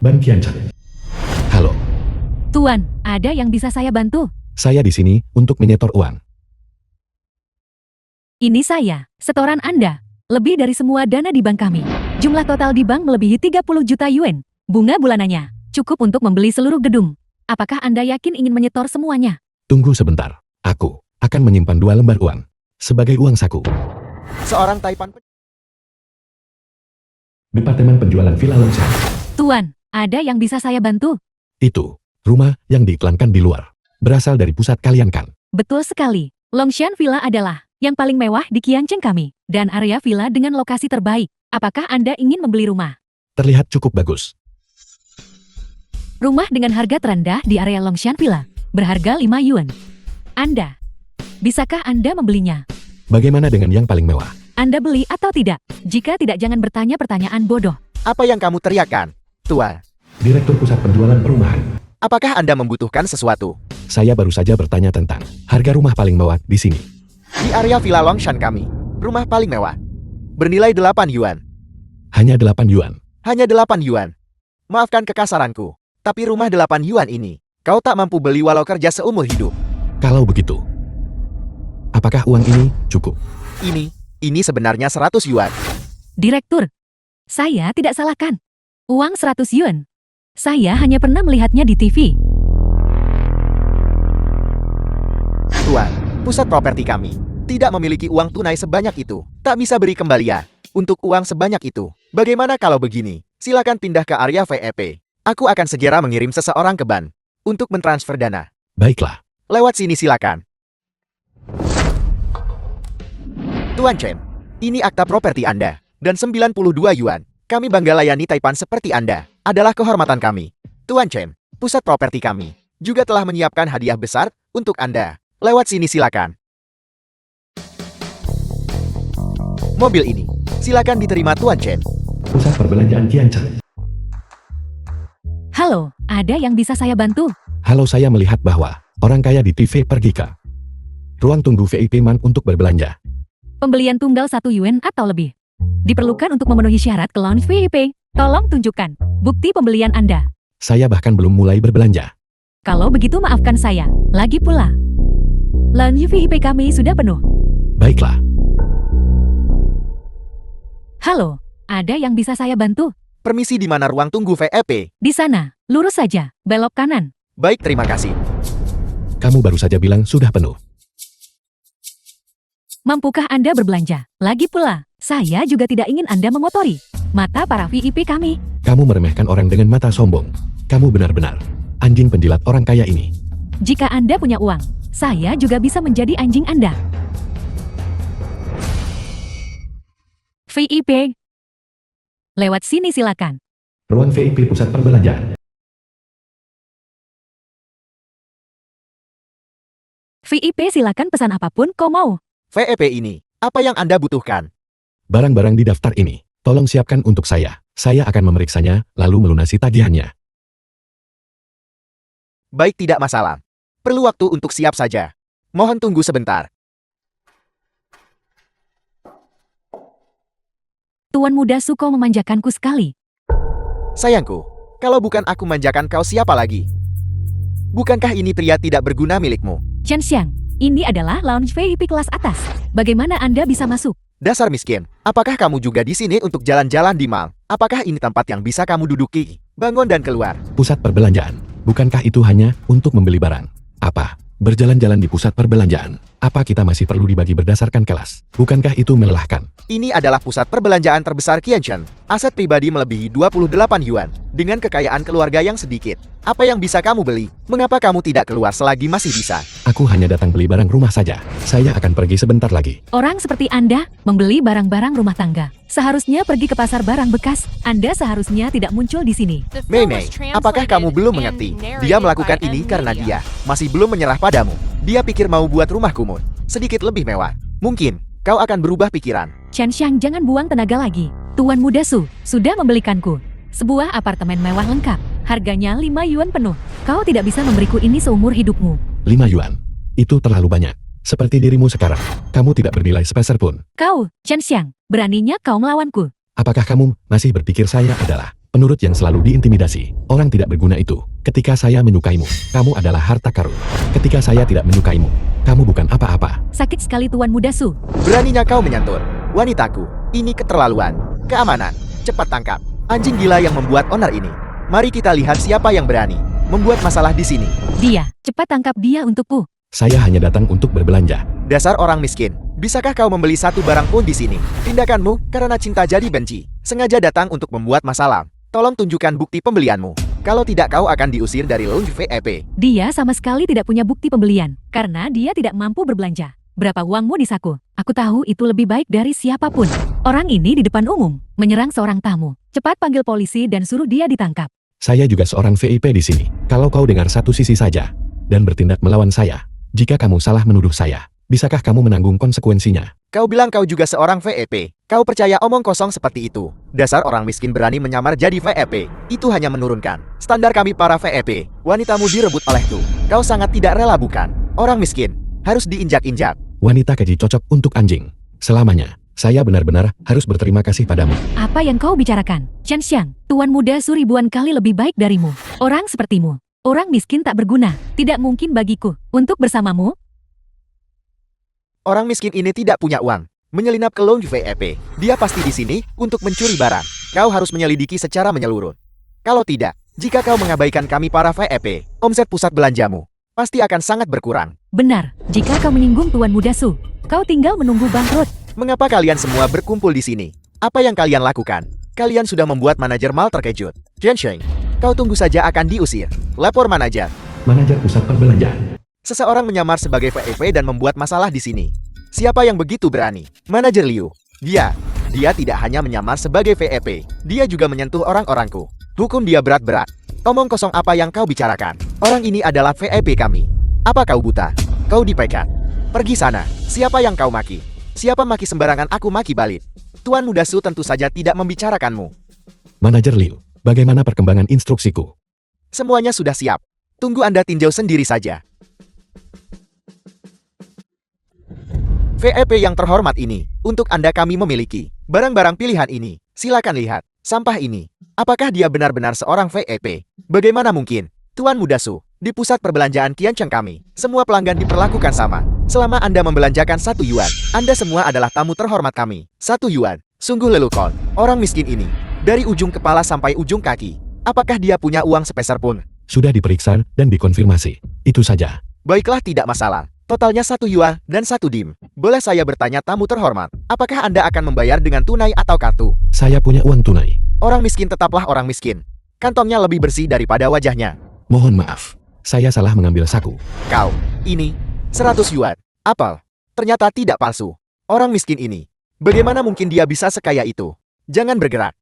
Ban Qianchen. Halo, Tuan, ada yang bisa saya bantu? saya di sini untuk menyetor uang. Ini saya, setoran Anda. Lebih dari semua dana di bank kami. Jumlah total di bank melebihi 30 juta yuan. Bunga bulanannya cukup untuk membeli seluruh gedung. Apakah Anda yakin ingin menyetor semuanya? Tunggu sebentar, aku akan menyimpan 2 lembar uang sebagai uang saku. Seorang Taipan Departemen penjualan Villa Longshan. Tuan, ada yang bisa saya bantu? Itu rumah yang diiklankan di luar. Berasal dari pusat kalian kan? Betul sekali. Longshan Villa adalah yang paling mewah di Qianchen kami. Dan area villa dengan lokasi terbaik. Apakah Anda ingin membeli rumah? Terlihat cukup bagus. Rumah dengan harga terendah di area Longshan Villa. Berharga 5 yuan. Anda, bisakah Anda membelinya? Bagaimana dengan yang paling mewah? Anda beli atau tidak? Jika tidak, jangan bertanya pertanyaan bodoh. Apa yang kamu teriakkan? Tua, Direktur Pusat Penjualan Perumahan. apakah Anda membutuhkan sesuatu? Saya baru saja bertanya tentang harga rumah paling mewah di sini. Di area Villa Longshan kami, rumah paling mewah. Bernilai 8 yuan. Hanya 8 yuan. Hanya 8 yuan. Maafkan kekasaranku, tapi rumah 8 yuan ini, kau tak mampu beli walau kerja seumur hidup. Kalau begitu, apakah uang ini cukup? Ini sebenarnya 100 yuan. Direktur, saya tidak salahkan. Uang 100 yuan. Saya hanya pernah melihatnya di TV. Tuan, pusat properti kami tidak memiliki uang tunai sebanyak itu. Tak bisa beri kembalian untuk uang sebanyak itu. Bagaimana kalau begini? Silakan pindah ke area VEP. Aku akan segera mengirim seseorang ke bank untuk mentransfer dana. Baiklah, Lewat sini silakan. Tuan Chen, ini akta properti Anda. Dan 92 yuan. Kami bangga layani Taipan seperti Anda. Adalah kehormatan kami. Tuan Chen, pusat properti kami juga telah menyiapkan hadiah besar untuk Anda. Lewat sini silakan. Mobil ini, silakan diterima Tuan Chen. Pusat Perbelanjaan Qianchen. Halo, ada yang bisa saya bantu? Halo, saya melihat bahwa orang kaya di TV pergi ke ruang tunggu VIP Man untuk berbelanja. Pembelian tunggal 1 yuan atau lebih. Diperlukan untuk memenuhi syarat ke lounge VIP. Tolong tunjukkan bukti pembelian Anda. Saya bahkan belum mulai berbelanja. Kalau begitu maafkan saya. Lagi pula, lounge VIP kami sudah penuh. Baiklah, Halo, ada yang bisa saya bantu? Permisi, di mana ruang tunggu VEP? Di sana, lurus saja, belok kanan. Baik, terima kasih. kamu baru saja bilang sudah penuh. Mampukah Anda berbelanja? Lagi pula, saya juga tidak ingin Anda mengotori mata para VIP kami. Kamu meremehkan orang dengan mata sombong. Kamu benar-benar anjing penjilat orang kaya ini. Jika Anda punya uang, saya juga bisa menjadi anjing Anda. VIP. Lewat sini silakan. Ruang VIP Pusat Perbelanjaan. VIP silakan pesan apapun kau mau. VEP ini, apa yang Anda butuhkan? Barang-barang di daftar ini, tolong siapkan untuk saya. Saya akan memeriksanya, lalu melunasi tagihannya. Baik, tidak masalah. Perlu waktu untuk siap saja. Mohon tunggu sebentar. Tuan muda Suko memanjakanku sekali. Sayangku, kalau bukan aku manjakan kau, siapa lagi? Bukankah ini pria tidak berguna milikmu? Chen Xiang, ini adalah lounge VIP kelas atas. Bagaimana Anda bisa masuk? Dasar miskin, apakah kamu juga di sini untuk jalan-jalan di mall? Apakah ini tempat yang bisa kamu duduki? Bangun dan keluar. Pusat perbelanjaan. Bukankah itu hanya untuk membeli barang? Apa? Berjalan-jalan di pusat perbelanjaan. Apa kita masih perlu dibagi berdasarkan kelas? Bukankah itu melelahkan? Ini adalah pusat perbelanjaan terbesar Qianchen. Aset pribadi melebihi 28 yuan. Dengan kekayaan keluarga yang sedikit. Apa yang bisa kamu beli? Mengapa kamu tidak keluar selagi masih bisa? Aku hanya datang beli barang rumah saja. Saya akan pergi sebentar lagi. Orang seperti Anda membeli barang-barang rumah tangga. Seharusnya pergi ke pasar barang bekas. Anda seharusnya tidak muncul di sini. Mei Mei, apakah kamu belum mengerti? Dia melakukan ini karena dia masih belum menyerah padamu. Dia pikir mau buat rumah kumut sedikit lebih mewah. Mungkin kau akan berubah pikiran. Chen Xiang, jangan buang tenaga lagi. Tuan muda Su sudah membelikanku sebuah apartemen mewah lengkap. Harganya 5 yuan penuh. Kau tidak bisa memberiku ini seumur hidupmu. 5 yuan. Itu terlalu banyak. Seperti dirimu sekarang. Kamu tidak bernilai sepeser pun. Kau, Chen Xiang, beraninya kau melawanku. Apakah kamu masih berpikir saya adalah Penurut yang selalu diintimidasi, orang tidak berguna itu. Ketika saya menyukaimu, kamu adalah harta karun. Ketika saya tidak menyukaimu, kamu bukan apa-apa. Sakit sekali Tuan Muda Su. Beraninya kau menyentuh wanitaku. Ini keterlaluan. Keamanan. Cepat tangkap anjing gila yang membuat onar ini. Mari kita lihat siapa yang berani membuat masalah di sini. Dia, cepat tangkap dia untukku. Saya hanya datang untuk berbelanja. Dasar orang miskin. Bisakah kau membeli satu barang pun di sini? Tindakanmu karena cinta jadi benci. Sengaja datang untuk membuat masalah. Tolong tunjukkan bukti pembelianmu. Kalau tidak kau akan diusir dari lounge VIP. Dia sama sekali tidak punya bukti pembelian, karena dia tidak mampu berbelanja. Berapa uangmu di saku? Aku tahu itu lebih baik dari siapapun. Orang ini di depan umum, menyerang seorang tamu. Cepat panggil polisi dan suruh dia ditangkap. Saya juga seorang VIP di sini. Kalau kau dengar satu sisi saja, dan bertindak melawan saya, jika kamu salah menuduh saya, bisakah kamu menanggung konsekuensinya? Kau bilang kau juga seorang VIP. Kau percaya omong kosong seperti itu? Dasar orang miskin berani menyamar jadi VIP. Itu hanya menurunkan standar kami para VIP. Wanitamu direbut olehku. Kau sangat tidak rela bukan? Orang miskin harus diinjak-injak. Wanita keji cocok untuk anjing. Selamanya, saya benar-benar harus berterima kasih padamu. Apa yang kau bicarakan? Chen Xiang, Tuan Muda Su ribuan kali lebih baik darimu. Orang sepertimu, orang miskin tak berguna. Tidak mungkin bagiku untuk bersamamu. Orang miskin ini tidak punya uang. Menyelinap ke lounge VIP. Dia pasti di sini untuk mencuri barang. Kau harus menyelidiki secara menyeluruh. Kalau tidak, jika kau mengabaikan kami para VIP, omset pusat belanjamu pasti akan sangat berkurang. Benar, jika kau menyinggung Tuan Muda Su, kau tinggal menunggu bangkrut. Mengapa kalian semua berkumpul di sini? Apa yang kalian lakukan? Kalian sudah membuat manajer mal terkejut. Jiansheng, kau tunggu saja akan diusir. Lapor manajer. Manajer pusat perbelanjaan. Seseorang menyamar sebagai VIP dan membuat masalah di sini. Siapa yang begitu berani? Manajer Liu. Dia tidak hanya menyamar sebagai VIP. Dia juga menyentuh orang-orangku. Hukum dia berat-berat. Omong kosong apa yang kau bicarakan? Orang ini adalah VIP kami. Apa kau buta? Kau dipecat. Pergi sana. Siapa yang kau maki? Siapa maki sembarangan aku maki balik. Tuan Muda Su tentu saja tidak membicarakanmu. Manajer Liu, bagaimana perkembangan instruksiku? Semuanya sudah siap. Tunggu Anda tinjau sendiri saja. VIP yang terhormat ini, untuk Anda kami memiliki barang-barang pilihan ini. Silakan lihat, sampah ini. Apakah dia benar-benar seorang VIP? Bagaimana mungkin? Tuan Muda Su, di pusat perbelanjaan Qiancheng kami, semua pelanggan diperlakukan sama. Selama Anda membelanjakan 1 yuan, Anda semua adalah tamu terhormat kami. 1 yuan, sungguh lelukon. Orang miskin ini, dari ujung kepala sampai ujung kaki. Apakah dia punya uang sepeser pun? Sudah diperiksa dan dikonfirmasi. Itu saja. Baiklah, tidak masalah. Totalnya 1 yuan dan 1 dim. Boleh saya bertanya tamu terhormat, apakah Anda akan membayar dengan tunai atau kartu? Saya punya uang tunai. Orang miskin tetaplah orang miskin. Kantongnya lebih bersih daripada wajahnya. Mohon maaf, saya salah mengambil saku. Kau, ini, 100 yuan. Apel. Ternyata tidak palsu. Orang miskin ini, bagaimana mungkin dia bisa sekaya itu? Jangan bergerak.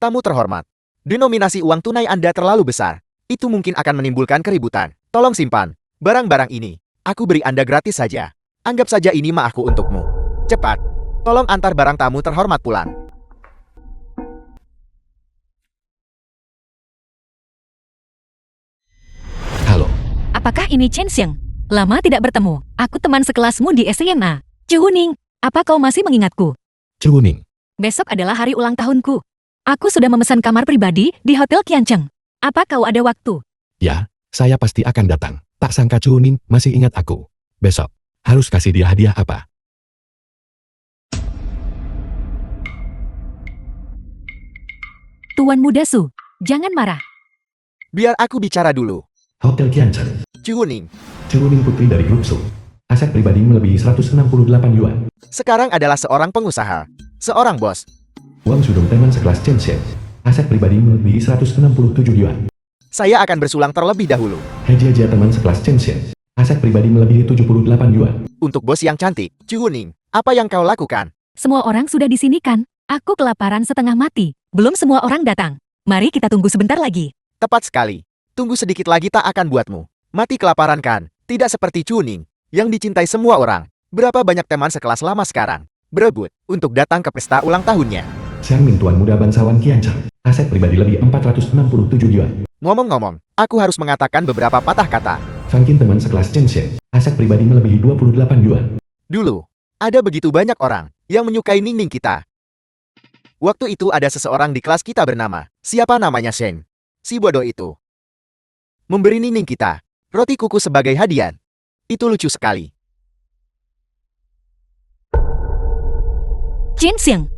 Tamu terhormat, denominasi uang tunai Anda terlalu besar. Itu mungkin akan menimbulkan keributan. Tolong simpan barang-barang ini. Aku beri Anda gratis saja. Anggap saja ini maafku untukmu. Cepat, tolong antar barang tamu terhormat pulang. Halo, Apakah ini Chen Xiang? Lama tidak bertemu. Aku teman sekelasmu di SMA. Cuhuning, apa kau masih mengingatku? Cuhuning. Besok adalah hari ulang tahunku. Aku sudah memesan kamar pribadi di Hotel Qiancheng. Apa kau ada waktu? Ya, saya pasti akan datang. Tak sangka Cuhuning masih ingat aku. Besok, harus kasih dia hadiah apa? Tuan Muda Su, jangan marah. Biar aku bicara dulu. Hotel Qiancheng. Cuhuning, Cuhuning putri dari grup Su. Aset pribadi melebihi 168 yuan. sekarang adalah seorang pengusaha. Seorang bos. Uang sudung teman sekelas Chen Xiang. Aset pribadi melebihi 167 yuan. Saya akan bersulang terlebih dahulu. Hejia teman sekelas Chen Xiang. Aset pribadi melebihi 78 yuan. Untuk bos yang cantik, Cuhuning, apa yang kau lakukan? Semua orang sudah di sini kan? Aku kelaparan setengah mati. Belum semua orang datang. Mari kita tunggu sebentar lagi. Tepat sekali. Tunggu sedikit lagi tak akan buatmu mati kelaparan kan? Tidak seperti Cuhuning, yang dicintai semua orang. Berapa banyak teman sekelas lama sekarang berebut untuk datang ke pesta ulang tahunnya. Xiangming Tuan Muda Bangsawan Qiancheng. Aset pribadi lebih 467 yuan. Ngomong-ngomong, aku harus mengatakan beberapa patah kata. Fangkin teman sekelas Chen Xiang. Aset pribadi melebihi 28 yuan. Dulu, ada begitu banyak orang yang menyukai Ningning kita. Waktu itu ada seseorang di kelas kita bernama, siapa namanya Sheng. Si bodoh itu memberi Ningning kita roti kukus sebagai hadiah. Itu lucu sekali. Jinxiang,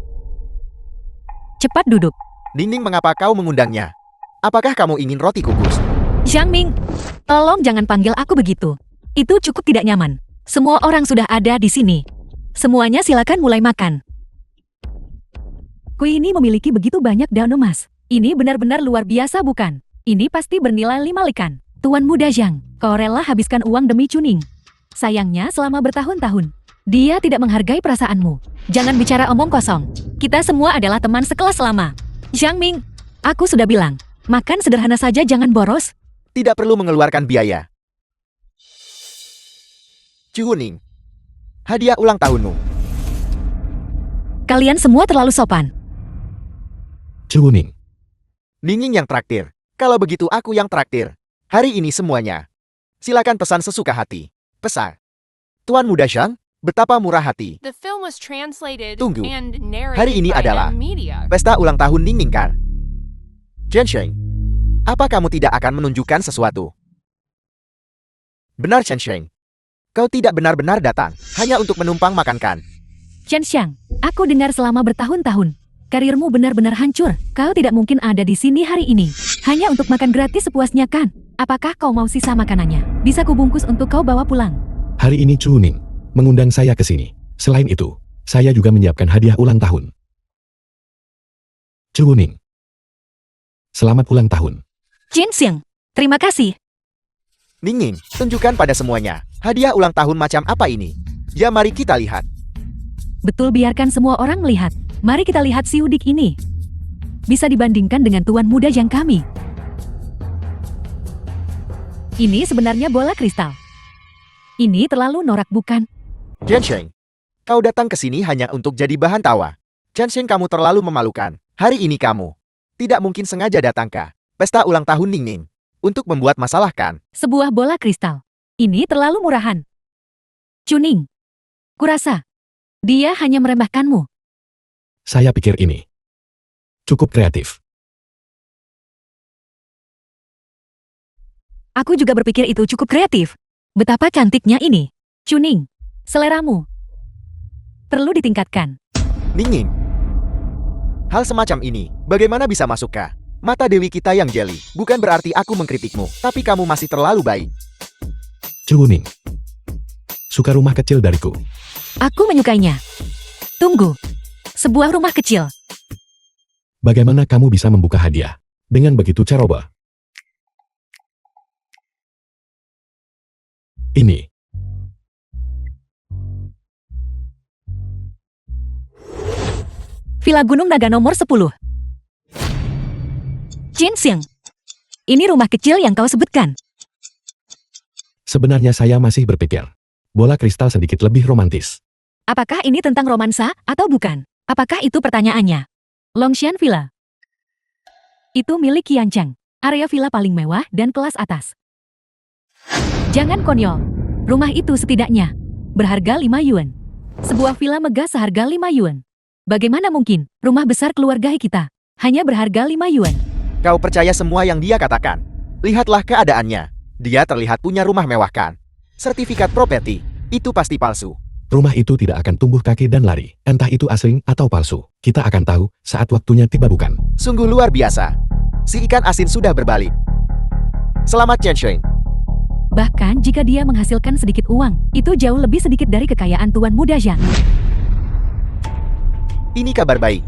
cepat duduk. Ningning, mengapa kau mengundangnya? Apakah kamu ingin roti kukus? Zhang Ming, tolong jangan panggil aku begitu. Itu cukup tidak nyaman. Semua orang sudah ada di sini. Semuanya silakan mulai makan. Kue ini memiliki begitu banyak daun emas. Ini benar-benar luar biasa bukan? Ini pasti bernilai 5 likan. Tuan Muda Zhang, kau rela habiskan uang demi Chuning. Sayangnya selama bertahun-tahun, dia tidak menghargai perasaanmu. Jangan bicara omong kosong. Kita semua adalah teman sekelas lama. Zhang Ming, aku sudah bilang, makan sederhana saja jangan boros. Tidak perlu mengeluarkan biaya. Chuning, hadiah ulang tahunmu. Kalian semua terlalu sopan. Chuning, Ningning yang traktir. Kalau begitu aku yang traktir. Hari ini semuanya. Silakan pesan sesuka hati. Pesan. Tuan Muda Zhang, betapa murah hati. The film was translated Tunggu. and narrated Hari ini by adalah Media. pesta ulang tahun Ningning kan? Chen, apa kamu tidak akan menunjukkan sesuatu? Benar Chen, kau tidak benar-benar datang hanya untuk menumpang makan kan? Chen Xiang, aku dengar selama bertahun-tahun. Karirmu benar-benar hancur. Kau tidak mungkin ada di sini hari ini. Hanya untuk makan gratis sepuasnya kan? Apakah kau mau sisa makanannya? Bisa kubungkus untuk kau bawa pulang. hari ini Chuning mengundang saya ke sini. Selain itu, saya juga menyiapkan hadiah ulang tahun. Chuning, selamat ulang tahun. Jin Xiang, terima kasih. Ningning, tunjukkan pada semuanya. Hadiah ulang tahun macam apa ini? Ya mari kita lihat. Betul, biarkan semua orang melihat. Mari kita lihat si udik ini. Bisa dibandingkan dengan Tuan Muda yang kami. Ini sebenarnya bola kristal. Ini terlalu norak bukan? Chen, kau datang ke sini hanya untuk jadi bahan tawa. Chen, kamu terlalu memalukan. Hari ini kamu tidak mungkin sengaja datang ke pesta ulang tahun Ningning untuk membuat masalah kan? Sebuah bola kristal. Ini terlalu murahan. Chuning, kurasa dia hanya meremehkanmu. Saya pikir ini cukup kreatif. Aku juga berpikir itu cukup kreatif. Betapa cantiknya ini. Chuning, seleramu perlu ditingkatkan. Ningning, hal semacam ini bagaimana bisa masuk ke mata dewi kita yang jeli? Bukan berarti aku mengkritikmu, tapi kamu masih terlalu baik. Chuning, suka rumah kecil dariku. Aku menyukainya. Tunggu, sebuah rumah kecil. Bagaimana kamu bisa membuka hadiah dengan begitu ceroboh? Ini Villa Gunung Naga nomor 10. Jin Xiang, ini rumah kecil yang kau sebutkan. sebenarnya saya masih berpikir bola kristal sedikit lebih romantis. Apakah ini tentang romansa atau bukan? Apakah itu pertanyaannya? Longshan Villa. Itu milik Qian Chang. Area villa paling mewah dan kelas atas. Jangan konyol. Rumah itu setidaknya berharga 5 yuan. Sebuah villa megah seharga 5 yuan. Bagaimana mungkin rumah besar keluarga kita hanya berharga 5 yuan? Kau percaya semua yang dia katakan? Lihatlah keadaannya. Dia terlihat punya rumah mewah kan? Sertifikat properti, itu pasti palsu. Rumah itu tidak akan tumbuh kaki dan lari. Entah itu asing atau palsu. Kita akan tahu saat waktunya tiba bukan? Sungguh luar biasa. Si ikan asin sudah berbalik. Selamat Chen. Bahkan jika dia menghasilkan sedikit uang, itu jauh lebih sedikit dari kekayaan Tuan Muda Zhang. Ini kabar baik.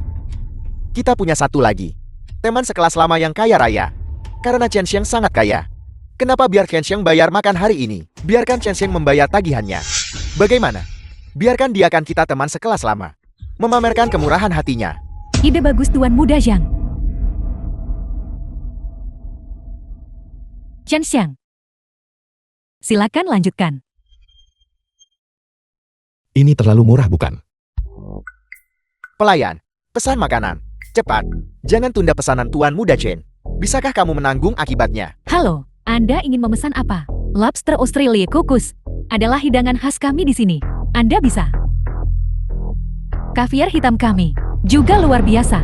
Kita punya satu lagi. Teman sekelas lama yang kaya raya. Karena Chen sangat kaya. Kenapa biar Chen bayar makan hari ini? Biarkan Chen membayar tagihannya. Bagaimana? Biarkan dia kan kita teman sekelas lama. Memamerkan kemurahan hatinya. Ide bagus Tuan Muda Zhang. Chen Xiang, silakan lanjutkan. Ini terlalu murah bukan? Pelayan, pesan makanan. Cepat, jangan tunda pesanan Tuan Muda Chen. Bisakah kamu menanggung akibatnya? Halo, Anda ingin memesan apa? Lobster Australia kukus adalah hidangan khas kami di sini. Anda bisa. Kaviar hitam kami juga luar biasa.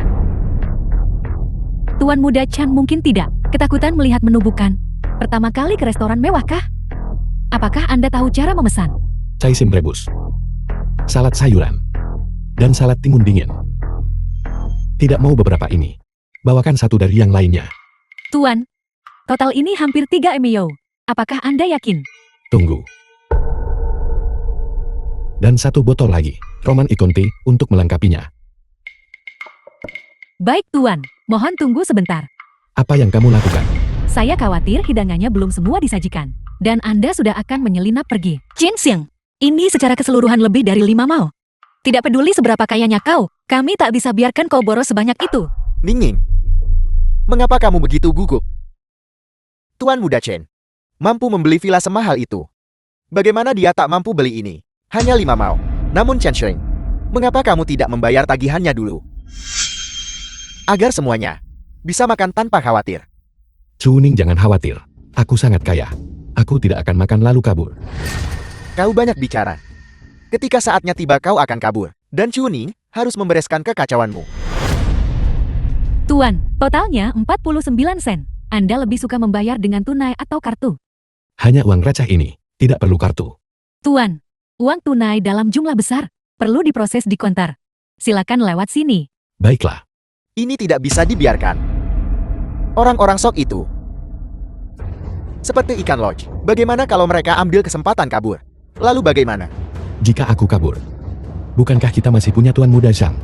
Tuan Muda Chan mungkin tidak ketakutan melihat menu bukan. Pertama kali ke restoran mewah kah? Apakah Anda tahu cara memesan? Cai sim rebus, salad sayuran, dan salad timun dingin. Tidak mau beberapa ini. Bawakan satu dari yang lainnya. Tuan, total ini hampir 3 mio. Apakah Anda yakin? Tunggu. Dan satu botol lagi, Roman Iconti, untuk melengkapinya. Baik Tuan, mohon tunggu sebentar. Apa yang kamu lakukan? Saya khawatir hidangannya belum semua disajikan. Dan Anda sudah akan menyelinap pergi. Chin Xiang, ini secara keseluruhan lebih dari 5 mao. Tidak peduli seberapa kayanya kau, kami tak bisa biarkan kau boros sebanyak itu. Ning, mengapa kamu begitu gugup? Tuan Muda Chen mampu membeli villa semahal itu. Bagaimana dia tak mampu beli ini? Hanya 5 mao. Namun Chen Shuang, mengapa kamu tidak membayar tagihannya dulu? Agar semuanya bisa makan tanpa khawatir. Chuning jangan khawatir. Aku sangat kaya. Aku tidak akan makan lalu kabur. Kau banyak bicara. Ketika saatnya tiba kau akan kabur. Dan Chuning harus membereskan kekacauanmu. Tuan, totalnya 49 sen. Anda lebih suka membayar dengan tunai atau kartu? Hanya uang receh ini. Tidak perlu kartu. Tuan, uang tunai dalam jumlah besar. Perlu diproses di konter. Silakan lewat sini. Baiklah. Ini tidak bisa dibiarkan. Orang-orang sok itu seperti ikan lodge. Bagaimana kalau mereka ambil kesempatan kabur? Lalu bagaimana? Jika aku kabur, bukankah kita masih punya Tuan Muda Zhang?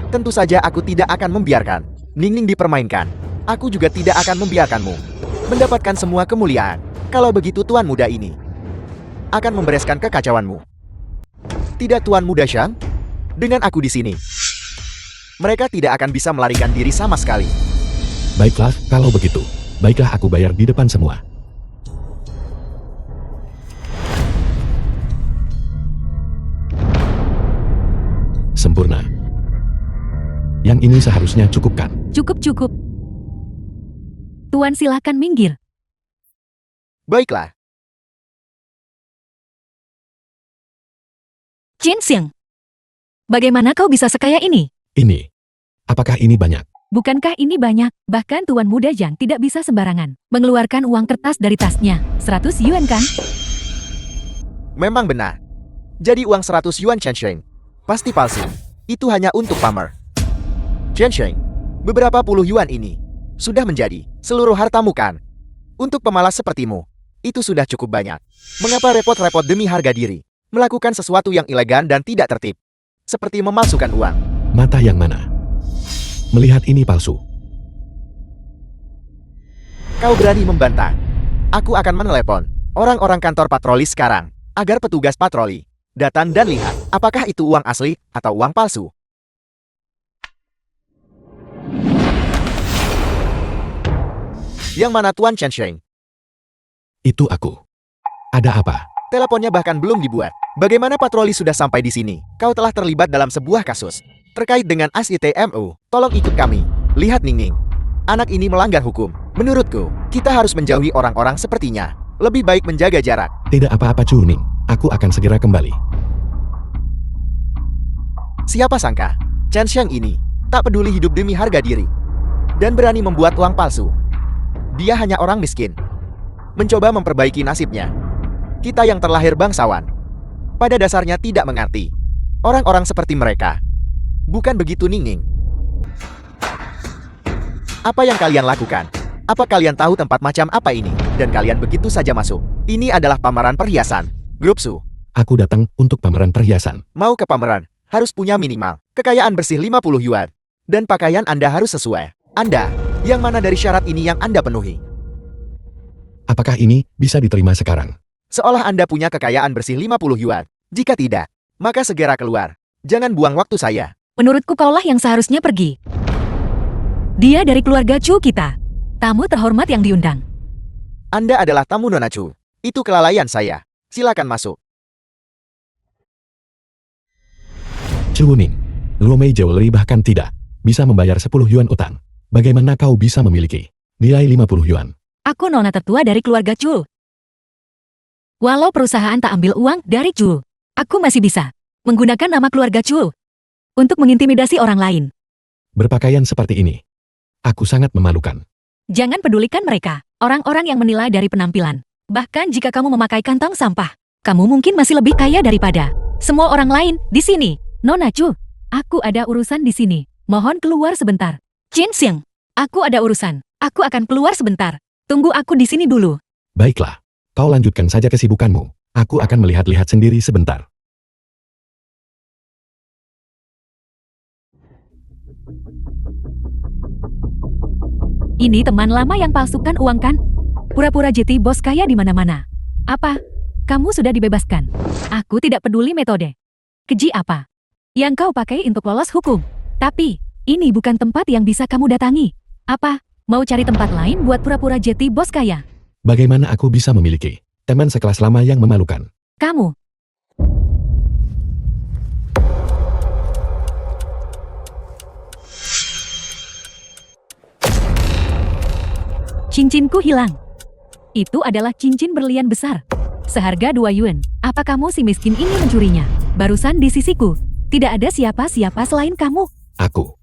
Tentu saja aku tidak akan membiarkan Ning dipermainkan. Aku juga tidak akan membiarkanmu mendapatkan semua kemuliaan. Kalau begitu Tuan Muda ini akan membereskan kekacauanmu. Tidak Tuan Muda Zhang? Dengan aku di sini, mereka tidak akan bisa melarikan diri sama sekali. Baiklah, kalau begitu. Baiklah aku bayar di depan semua. Sempurna. Yang ini seharusnya cukupkan. Cukup. Tuan silakan minggir. Baiklah. Chin Xiang, bagaimana kau bisa sekaya ini? Ini. Apakah ini banyak? Bukankah ini banyak? Bahkan Tuan Muda Zhang tidak bisa sembarangan mengeluarkan uang kertas dari tasnya. 100 yuan kan? Memang benar. Jadi uang 100 yuan Chen Shuang pasti palsu. Itu hanya untuk pamer. Chen Shuang, beberapa puluh yuan ini sudah menjadi seluruh hartamu kan? Untuk pemalas sepertimu, itu sudah cukup banyak. Mengapa repot-repot demi harga diri? Melakukan sesuatu yang elegan dan tidak tertib. Seperti memalsukan uang. Mata yang mana? Melihat ini palsu. Kau berani membantah? Aku akan menelepon orang-orang kantor patroli sekarang, agar petugas patroli datang dan lihat apakah itu uang asli atau uang palsu. Yang mana Tuan Chen Shuang? Itu aku. Ada apa? Teleponnya bahkan belum dibuat. Bagaimana patroli sudah sampai di sini? Kau telah terlibat dalam sebuah kasus terkait dengan ASITMU. Tolong ikut kami. Lihat Ning. Anak ini melanggar hukum. Menurutku, kita harus menjauhi orang-orang sepertinya. Lebih baik menjaga jarak. Tidak apa-apa Chuning. Aku akan segera kembali. Siapa sangka, Chen Xiang ini tak peduli hidup demi harga diri dan berani membuat uang palsu. Dia hanya orang miskin, mencoba memperbaiki nasibnya. Kita yang terlahir bangsawan, pada dasarnya tidak mengerti orang-orang seperti mereka. Bukan begitu Ning? Apa yang kalian lakukan? Apa kalian tahu tempat macam apa ini? Dan kalian begitu saja masuk. Ini adalah pameran perhiasan. Grup Su, Aku datang untuk pameran perhiasan. mau ke pameran, harus punya minimal kekayaan bersih 50 yuan. Dan pakaian Anda harus sesuai. Anda, yang mana dari syarat ini yang Anda penuhi? Apakah ini bisa diterima sekarang? Seolah Anda punya kekayaan bersih 50 yuan. Jika tidak, maka segera keluar. Jangan buang waktu saya. Menurutku kaulah yang seharusnya pergi. Dia dari keluarga Chu kita. Tamu terhormat yang diundang. Anda adalah tamu Nona Chu. Itu kelalaian saya. Silakan masuk. Chuning. Luomei Jewelry bahkan tidak bisa membayar 10 yuan utang. Bagaimana kau bisa memiliki nilai 50 yuan? Aku nona tertua dari keluarga Chu. Walau perusahaan tak ambil uang dari Chu, aku masih bisa menggunakan nama keluarga Chu untuk mengintimidasi orang lain. Berpakaian seperti ini. Aku sangat memalukan. Jangan pedulikan mereka, orang-orang yang menilai dari penampilan. Bahkan jika kamu memakai kantong sampah, kamu mungkin masih lebih kaya daripada semua orang lain di sini. Nona Chu, aku ada urusan di sini. Mohon keluar sebentar. Qin Xiang, aku ada urusan. Aku akan keluar sebentar. Tunggu aku di sini dulu. Baiklah, kau lanjutkan saja kesibukanmu. Aku akan melihat-lihat sendiri sebentar. Ini teman lama yang palsukan uang kan? Pura-pura jadi bos kaya di mana-mana. Apa? Kamu sudah dibebaskan. Aku tidak peduli metode. Keji apa yang kau pakai untuk lolos hukum. Tapi, ini bukan tempat yang bisa kamu datangi. Apa? Mau cari tempat lain buat pura-pura jadi bos kaya? Bagaimana aku bisa memiliki teman sekelas lama yang memalukan? Kamu. Cincinku hilang. Itu adalah cincin berlian besar. Seharga 2 yuan. Apa kamu si miskin ini mencurinya? Barusan di sisiku. Tidak ada siapa-siapa selain kamu. Aku.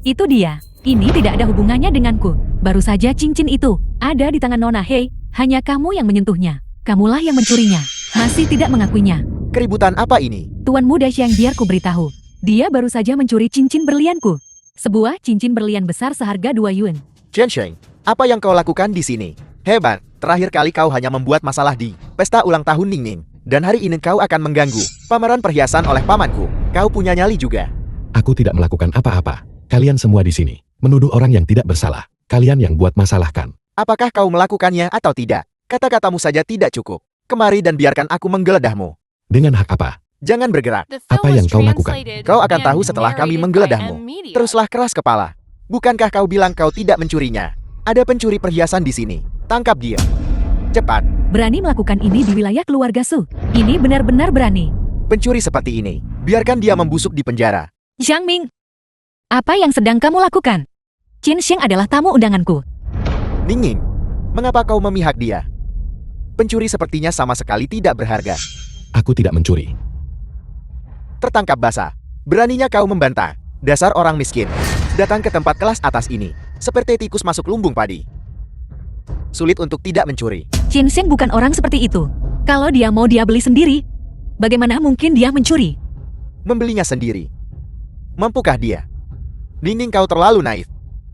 Itu dia. Ini tidak ada hubungannya denganku. Baru saja cincin itu ada di tangan Nona Hei. Hanya kamu yang menyentuhnya. Kamulah yang mencurinya. Masih tidak mengakuinya. Keributan apa ini? Tuan muda Xiang, biar ku beritahu. Dia baru saja mencuri cincin berlianku. Sebuah cincin berlian besar seharga 2 yuan. Chen Sheng, apa yang kau lakukan di sini? Hebat, terakhir kali kau hanya membuat masalah di pesta ulang tahun Ning Ning. Dan hari ini kau akan mengganggu pameran perhiasan oleh pamanku. Kau punya nyali juga. Aku tidak melakukan apa-apa. Kalian semua di sini menuduh orang yang tidak bersalah. Kalian yang buat masalah kan? Apakah kau melakukannya atau tidak? Kata-katamu saja tidak cukup. Kemari dan biarkan aku menggeledahmu. Dengan hak apa? Jangan bergerak. Apa yang kau lakukan? Kau akan tahu setelah kami menggeledahmu. Teruslah keras kepala. Bukankah kau bilang kau tidak mencurinya? Ada pencuri perhiasan di sini. Tangkap dia. Cepat. Berani melakukan ini di wilayah keluarga Su. Ini benar-benar berani. Pencuri seperti ini, biarkan dia membusuk di penjara. Jiang Ming, apa yang sedang kamu lakukan? Qin Xiang adalah tamu undanganku. Ning Ning, mengapa kau memihak dia? Pencuri sepertinya sama sekali tidak berharga. Aku tidak mencuri. Tertangkap basah. Beraninya kau membantah. Dasar orang miskin. Datang ke tempat kelas atas ini, seperti tikus masuk lumbung padi. Sulit untuk tidak mencuri. Qin Xiang bukan orang seperti itu. Kalau dia mau dia beli sendiri. Bagaimana mungkin dia mencuri? Membelinya sendiri. Mampukah dia? Ning Ning, kau terlalu naif.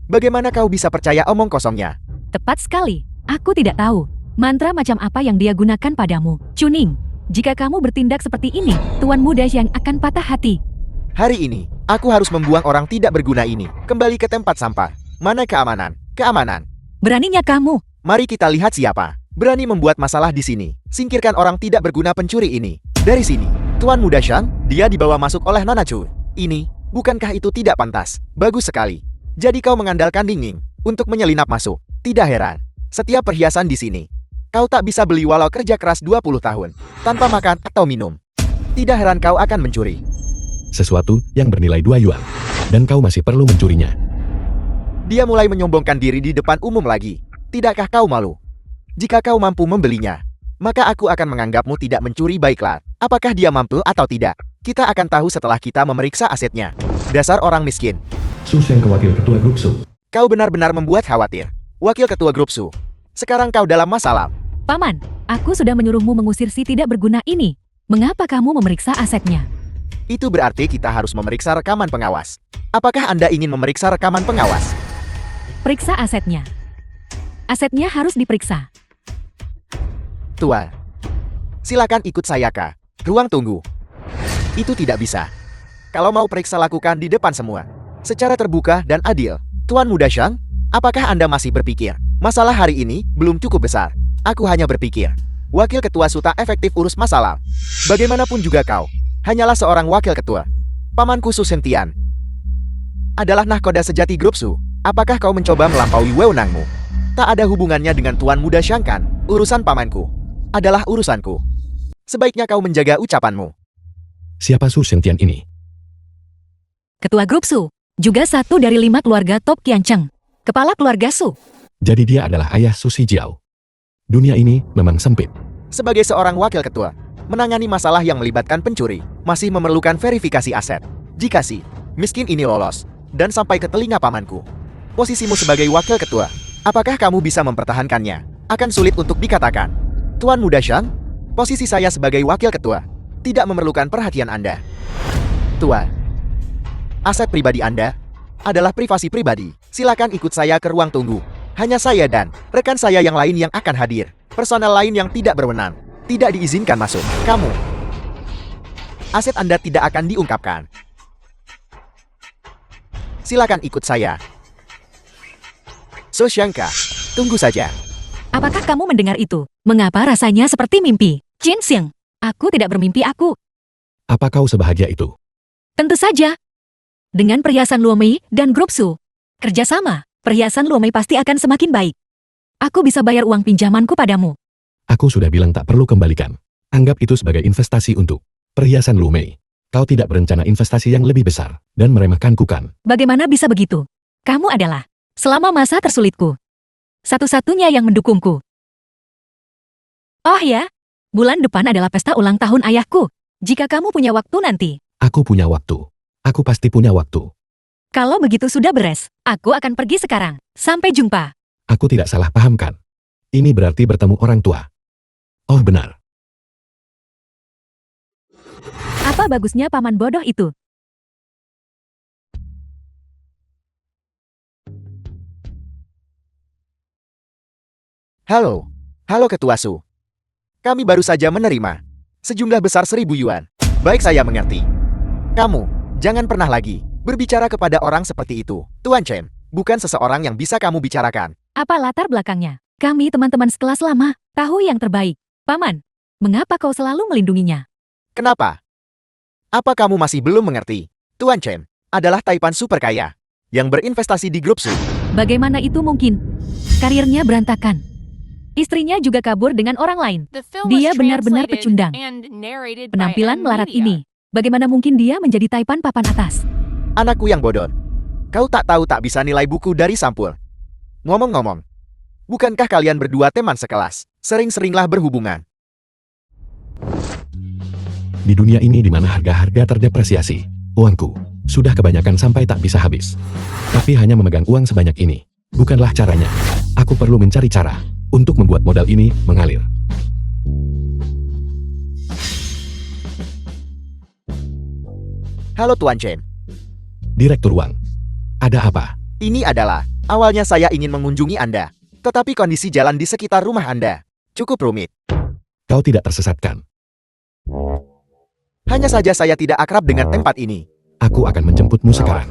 Bagaimana kau bisa percaya omong kosongnya? Tepat sekali. Aku tidak tahu. Mantra macam apa yang dia gunakan padamu. Chuning, jika kamu bertindak seperti ini, Tuan Muda Xiang akan patah hati. Hari ini, aku harus membuang orang tidak berguna ini kembali ke tempat sampah. Mana keamanan? Keamanan. Beraninya kamu. Mari kita lihat siapa berani membuat masalah di sini. Singkirkan orang tidak berguna pencuri ini. Dari sini, Tuan Muda Xiang, dia dibawa masuk oleh Nona Chu. Ini, bukankah itu tidak pantas? Bagus sekali. Jadi kau mengandalkan Ning Ning untuk menyelinap masuk. Tidak heran. Setiap perhiasan di sini, kau tak bisa beli walau kerja keras 20 tahun, tanpa makan atau minum. Tidak heran kau akan mencuri. Sesuatu yang bernilai 2 yuan. Dan kau masih perlu mencurinya. Dia mulai menyombongkan diri di depan umum lagi. Tidakkah kau malu? Jika kau mampu membelinya, maka aku akan menganggapmu tidak mencuri. Baiklah. Apakah dia mampu atau tidak? Kita akan tahu setelah kita memeriksa asetnya. Dasar orang miskin. Su Sheng, wakil ketua grup Su. Kau benar-benar membuat khawatir. Wakil ketua grup Su. Sekarang kau dalam masalah. Paman, aku sudah menyuruhmu mengusir si tidak berguna ini. Mengapa kamu memeriksa asetnya? Itu berarti kita harus memeriksa rekaman pengawas. Apakah Anda ingin memeriksa rekaman pengawas? Periksa asetnya. Asetnya harus diperiksa. Tuan, silakan ikut saya ke ruang tunggu. Itu tidak bisa. Kalau mau periksa lakukan di depan semua. Secara terbuka dan adil. Tuan Muda Xiang, apakah Anda masih berpikir masalah hari ini belum cukup besar? Aku hanya berpikir, wakil ketua Su tak efektif urus masalah. Bagaimanapun juga kau, hanyalah seorang wakil ketua. Pamanku Su Sentian adalah nahkoda sejati grup Su. Apakah kau mencoba melampaui wewenangmu? Tak ada hubungannya dengan Tuan Muda Xiang kan? Urusan pamanku adalah urusanku. Sebaiknya kau menjaga ucapanmu. Siapa Su Sentian ini? Ketua grup Su, juga satu dari 5 keluarga top Qiancheng. Kepala keluarga Su. Jadi dia adalah ayah Su Shijiao. Dunia ini memang sempit. Sebagai seorang wakil ketua, menangani masalah yang melibatkan pencuri masih memerlukan verifikasi aset. Jika si miskin ini lolos, dan sampai ke telinga pamanku. Posisimu sebagai wakil ketua, apakah kamu bisa mempertahankannya? Akan sulit untuk dikatakan. Tuan Muda Shang, posisi saya sebagai wakil ketua tidak memerlukan perhatian Anda. Tuan, aset pribadi Anda adalah privasi pribadi. Silakan ikut saya ke ruang tunggu. Hanya saya dan rekan saya yang lain yang akan hadir. Personel lain yang tidak berwenang tidak diizinkan masuk. Kamu, aset Anda tidak akan diungkapkan. Silakan ikut saya. So Shangka, tunggu saja. Apakah kamu mendengar itu? Mengapa rasanya seperti mimpi? Jin Xiang, aku tidak bermimpi aku. Apa kau sebahagia itu? Tentu saja. Dengan perhiasan Luomei dan grup Su, kerjasama, perhiasan Luomei pasti akan semakin baik. Aku bisa bayar uang pinjamanku padamu. Aku sudah bilang tak perlu kembalikan. Anggap itu sebagai investasi untuk perhiasan Lumei. Kau tidak berencana investasi yang lebih besar dan meremehkanku kan? Bagaimana bisa begitu? Kamu adalah, selama masa tersulitku, satu-satunya yang mendukungku. Oh ya, bulan depan adalah pesta ulang tahun ayahku. Jika kamu punya waktu nanti. Aku punya waktu. Aku pasti punya waktu. Kalau begitu sudah beres, aku akan pergi sekarang. Sampai jumpa. Aku tidak salah paham kan? Ini berarti bertemu orang tua. Oh benar. Apa bagusnya paman bodoh itu? Halo, halo Ketua Su. Kami baru saja menerima sejumlah besar 1.000 yuan. Baik, saya mengerti. Kamu, jangan pernah lagi berbicara kepada orang seperti itu. Tuan Chen, bukan seseorang yang bisa kamu bicarakan. Apa latar belakangnya? Kami teman-teman sekelas lama, tahu yang terbaik. Paman, mengapa kau selalu melindunginya? Kenapa? Apa kamu masih belum mengerti? Tuan Chen adalah Taipan super kaya yang berinvestasi di grup Su. Bagaimana itu mungkin? Karirnya berantakan. Istrinya juga kabur dengan orang lain. Dia benar-benar pecundang. Penampilan melarat ini. Bagaimana mungkin dia menjadi Taipan papan atas? Anakku yang bodoh. Kau tak tahu tak bisa nilai buku dari sampul. Ngomong-ngomong, bukankah kalian berdua teman sekelas? Sering-seringlah berhubungan. Di dunia ini di mana harga-harga terdepresiasi, uangku sudah kebanyakan sampai tak bisa habis. Tapi hanya memegang uang sebanyak ini bukanlah caranya. Aku perlu mencari cara untuk membuat modal ini mengalir. Halo Tuan Chen. Direktur Wang, ada apa? Ini adalah, awalnya saya ingin mengunjungi Anda. Tetapi kondisi jalan di sekitar rumah Anda cukup rumit. Kau tidak tersesatkan. Hanya saja saya tidak akrab dengan tempat ini. Aku akan menjemputmu sekarang.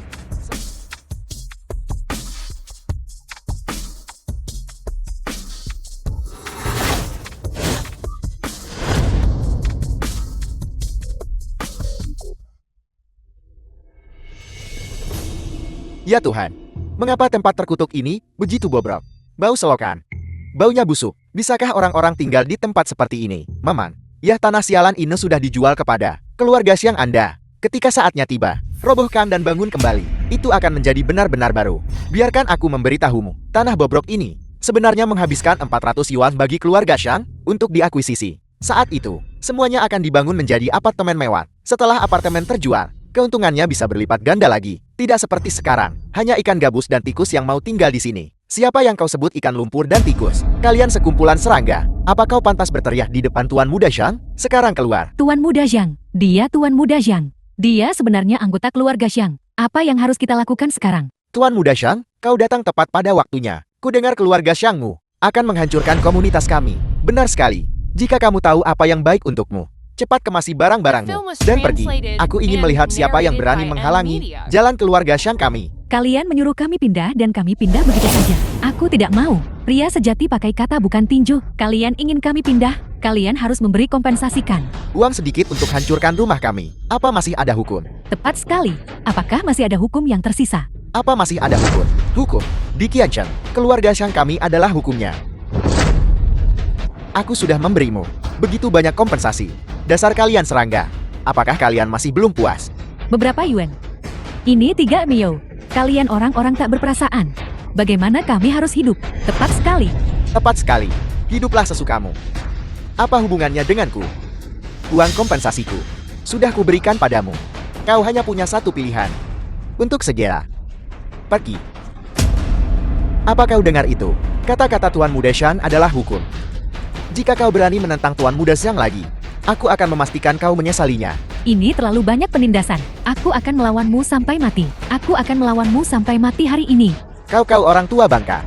Ya Tuhan, mengapa tempat terkutuk ini begitu bobrok? Bau selokan. Baunya busuk. Bisakah orang-orang tinggal di tempat seperti ini? Maman, ya tanah sialan ini sudah dijual kepada keluarga Xiang Anda. Ketika saatnya tiba, robohkan dan bangun kembali. Itu akan menjadi benar-benar baru. Biarkan aku memberitahumu, tanah bobrok ini sebenarnya menghabiskan 400 yuan bagi keluarga Xiang untuk diakuisisi. Saat itu, semuanya akan dibangun menjadi apartemen mewah. Setelah apartemen terjual, keuntungannya bisa berlipat ganda lagi. Tidak seperti sekarang, hanya ikan gabus dan tikus yang mau tinggal di sini. Siapa yang kau sebut ikan lumpur dan tikus? Kalian sekumpulan serangga. Apa kau pantas berteriak di depan Tuan Muda Xiang? Sekarang keluar. Tuan Muda Xiang. Dia Tuan Muda Xiang. Dia sebenarnya anggota keluarga Xiang. Apa yang harus kita lakukan sekarang? Tuan Muda Xiang, kau datang tepat pada waktunya. Kudengar keluarga Xiangmu akan menghancurkan komunitas kami. Benar sekali. Jika kamu tahu apa yang baik untukmu, cepat kemasi barang-barangmu dan pergi. Aku ingin melihat siapa yang berani menghalangi jalan keluarga Xiang kami. Kalian menyuruh kami pindah dan kami pindah begitu saja. Aku tidak mau. Pria sejati pakai kata bukan tinju. Kalian ingin kami pindah, kalian harus memberi kompensasikan. Uang sedikit untuk hancurkan rumah kami. Apa masih ada hukum? Tepat sekali. Apakah masih ada hukum yang tersisa? Apa masih ada hukum? Hukum. Di Qiancheng, keluarga Xiang kami adalah hukumnya. Aku sudah memberimu begitu banyak kompensasi. Dasar kalian serangga. Apakah kalian masih belum puas? Beberapa yuan. Ini 3 mio. Kalian orang-orang tak berperasaan. Bagaimana kami harus hidup? Tepat sekali. Tepat sekali. Hiduplah sesukamu. Apa hubungannya denganku? Uang kompensasiku sudah kuberikan padamu. Kau hanya punya satu pilihan. Untuk segera Pergi. Apa kau dengar itu? Kata-kata Tuan Muda Shan adalah hukum. Jika kau berani menentang Tuan Muda Xiang lagi, aku akan memastikan kau menyesalinya. Ini terlalu banyak penindasan. Aku akan melawanmu sampai mati. Aku akan melawanmu sampai mati hari ini. Kau orang tua bangka.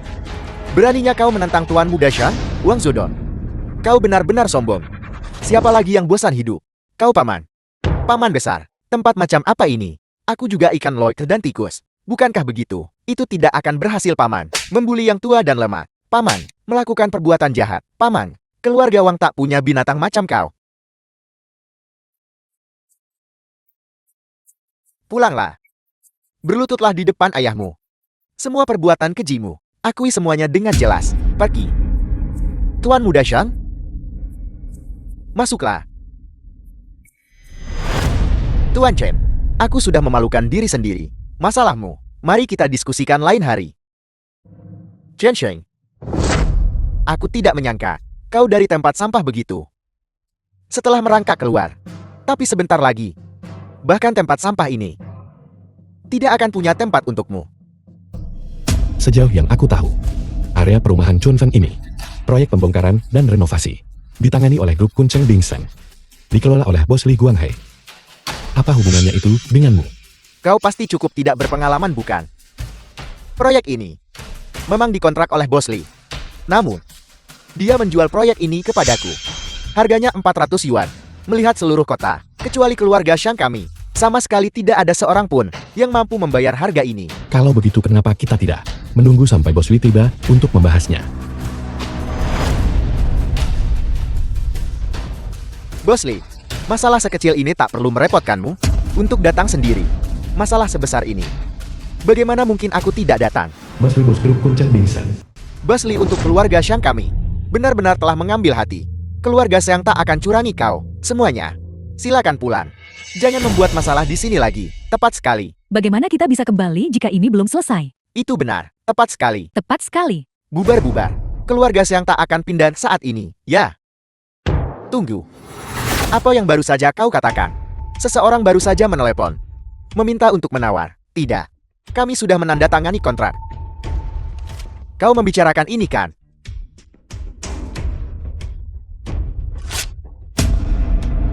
Beraninya kau menentang Tuan Muda Shan, Wang Zodong. Kau benar-benar sombong. Siapa lagi yang bosan hidup? Kau paman. Paman besar. Tempat macam apa ini? Aku juga ikan loy dan tikus. Bukankah begitu? Itu tidak akan berhasil paman. Membuli yang tua dan lemah. Paman, melakukan perbuatan jahat. Paman, keluarga Wang tak punya binatang macam kau. Pulanglah. Berlututlah di depan ayahmu. Semua perbuatan kejimu, akui semuanya dengan jelas. Pergi. Tuan Muda Shang? Masuklah. Tuan Chen, aku sudah memalukan diri sendiri. Masalahmu, mari kita diskusikan lain hari. Chen Sheng. Aku tidak menyangka, kau dari tempat sampah begitu. Setelah merangkak keluar. Tapi sebentar lagi, bahkan tempat sampah ini tidak akan punya tempat untukmu. Sejauh yang aku tahu, area perumahan Chunfeng ini, proyek pembongkaran dan renovasi, ditangani oleh grup Kuncheng Bingseng, dikelola oleh Bos Li Guanghai. Apa hubungannya itu denganmu? Kau pasti cukup tidak berpengalaman bukan? Proyek ini memang dikontrak oleh Bos Li. Namun, dia menjual proyek ini kepadaku. Harganya 400 yuan. Melihat seluruh kota, kecuali keluarga Shang kami, sama sekali tidak ada seorang pun yang mampu membayar harga ini. Kalau begitu kenapa kita tidak menunggu sampai Bos Li tiba untuk membahasnya? Bos Li, masalah sekecil ini tak perlu merepotkanmu untuk datang sendiri. Masalah sebesar ini, bagaimana mungkin aku tidak datang? Bos grup Kuncheng Bingseng. Bos Li untuk keluarga Shang kami benar-benar telah mengambil hati. Keluarga Shang tak akan curangi kau, semuanya. Silakan pulang. Jangan membuat masalah di sini lagi. Tepat sekali. Bagaimana kita bisa kembali jika ini belum selesai? Itu benar. Tepat sekali. Tepat sekali. Bubar-bubar. Keluarga Shang tak akan pindah saat ini, ya? Tunggu. Apa yang baru saja kau katakan? Seseorang baru saja menelepon. Meminta untuk menawar. Tidak. Kami sudah menandatangani kontrak. Kau membicarakan ini kan?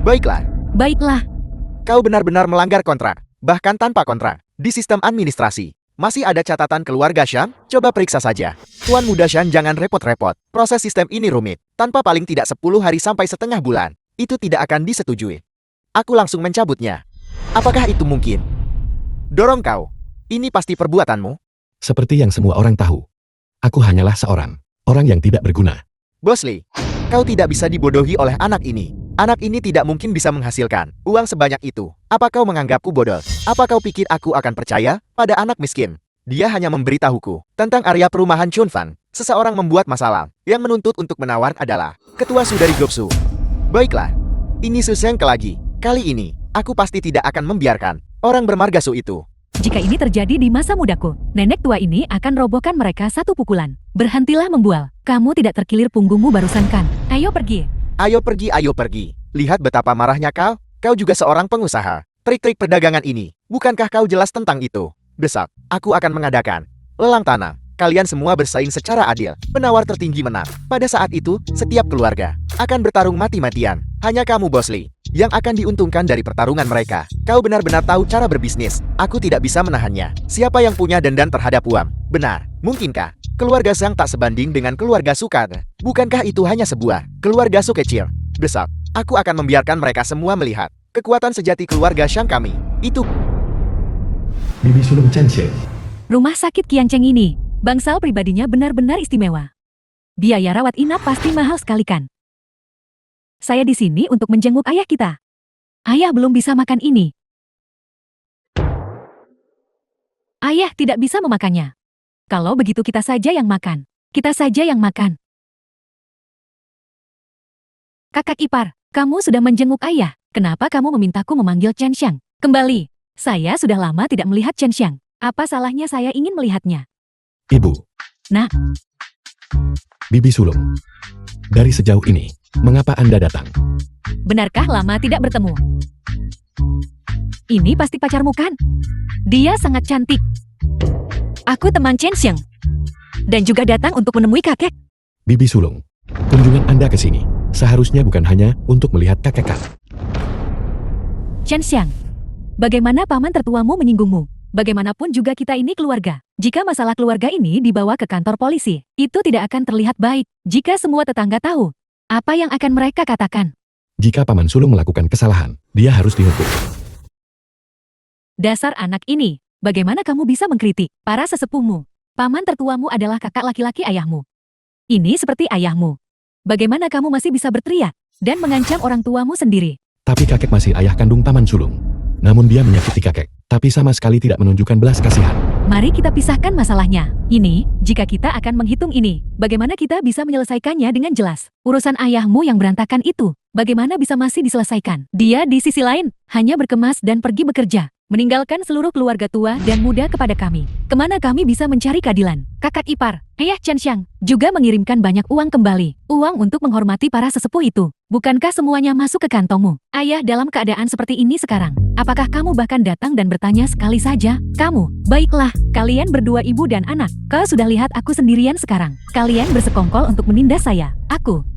Baiklah. Baiklah. Kau benar-benar melanggar kontrak. Bahkan tanpa kontrak. Di sistem administrasi. Masih ada catatan keluarga Shang? Coba periksa saja. Tuan Muda Shang jangan repot-repot. Proses sistem ini rumit. Tanpa paling tidak 10 hari sampai setengah bulan. Itu tidak akan disetujui. Aku langsung mencabutnya. Apakah itu mungkin? Dorong kau. Ini pasti perbuatanmu. Seperti yang semua orang tahu, aku hanyalah seorang orang yang tidak berguna. Bos Li, kau tidak bisa dibodohi oleh anak ini. Anak ini tidak mungkin bisa menghasilkan uang sebanyak itu. Apa kau menganggapku bodoh? Apa kau pikir aku akan percaya pada anak miskin? Dia hanya memberitahuku tentang area perumahan Chunfang. Seseorang membuat masalah. Yang menuntut untuk menawar adalah Ketua Su dari Gopsu. Baiklah, ini Su Sheng lagi. Kali ini, aku pasti tidak akan membiarkan orang bermarga Su itu. Jika ini terjadi di masa mudaku, nenek tua ini akan robohkan mereka satu pukulan. Berhentilah membual. Kamu tidak terkilir punggungmu barusan kan? Ayo pergi. Ayo pergi, ayo pergi. Lihat betapa marahnya kau. Kau juga seorang pengusaha. Trik-trik perdagangan ini. Bukankah kau jelas tentang itu? Besok, aku akan mengadakan lelang tanah. Kalian semua bersaing secara adil. Penawar tertinggi menang. Pada saat itu, setiap keluarga akan bertarung mati-matian. Hanya kamu, Bos Li, yang akan diuntungkan dari pertarungan mereka. Kau benar-benar tahu cara berbisnis. Aku tidak bisa menahannya. Siapa yang punya dendam terhadap uang? Benar. Mungkinkah keluarga Shang tak sebanding dengan keluarga Sukar? Bukankah itu hanya sebuah keluarga Su kecil? Besok, aku akan membiarkan mereka semua melihat kekuatan sejati keluarga Shang kami. Itu Bibi Sulung Chenche. Rumah sakit Qiancheng ini, bangsal pribadinya benar-benar istimewa. Biaya rawat inap pasti mahal sekali kan? Saya di sini untuk menjenguk ayah kita. Ayah belum bisa makan ini. Ayah tidak bisa memakannya. Kalau begitu kita saja yang makan. Kita saja yang makan. Kakak ipar, kamu sudah menjenguk ayah. Kenapa kamu memintaku memanggil Chen Xiang? Kembali. Saya sudah lama tidak melihat Chen Xiang. Apa salahnya saya ingin melihatnya? Ibu. Nah. Bibi Sulung. Dari sejauh ini, mengapa Anda datang? Benarkah lama tidak bertemu? Ini pasti pacarmu kan? Dia sangat cantik. Aku teman Chen Xiang. Dan juga datang untuk menemui kakek. Bibi sulung, kunjungan Anda ke sini seharusnya bukan hanya untuk melihat kakek kan. Chen Xiang, bagaimana paman tertuamu menyinggungmu? Bagaimanapun juga kita ini keluarga. Jika masalah keluarga ini dibawa ke kantor polisi, itu tidak akan terlihat baik. Jika semua tetangga tahu, apa yang akan mereka katakan? Jika paman sulung melakukan kesalahan, dia harus dihukum. Dasar anak ini, bagaimana kamu bisa mengkritik para sesepuhmu? Paman tertuamu adalah kakak laki-laki ayahmu. Ini seperti ayahmu. Bagaimana kamu masih bisa berteriak dan mengancam orang tuamu sendiri? Tapi kakek masih ayah kandung paman sulung. Namun dia menyakiti kakek, tapi sama sekali tidak menunjukkan belas kasihan. Mari kita pisahkan masalahnya. Ini, jika kita akan menghitung ini, bagaimana kita bisa menyelesaikannya dengan jelas? Urusan ayahmu yang berantakan itu, bagaimana bisa masih diselesaikan? Dia di sisi lain, hanya berkemas dan pergi bekerja, meninggalkan seluruh keluarga tua dan muda kepada kami. Kemana kami bisa mencari keadilan? Kakak ipar, Ayah Chen Xiang, juga mengirimkan banyak uang kembali. Uang untuk menghormati para sesepuh itu. Bukankah semuanya masuk ke kantongmu? Ayah dalam keadaan seperti ini sekarang. Apakah kamu bahkan datang dan bertanya sekali saja? Kamu, baiklah, kalian berdua ibu dan anak. Kau sudah lihat aku sendirian sekarang. Kalian bersekongkol untuk menindas saya.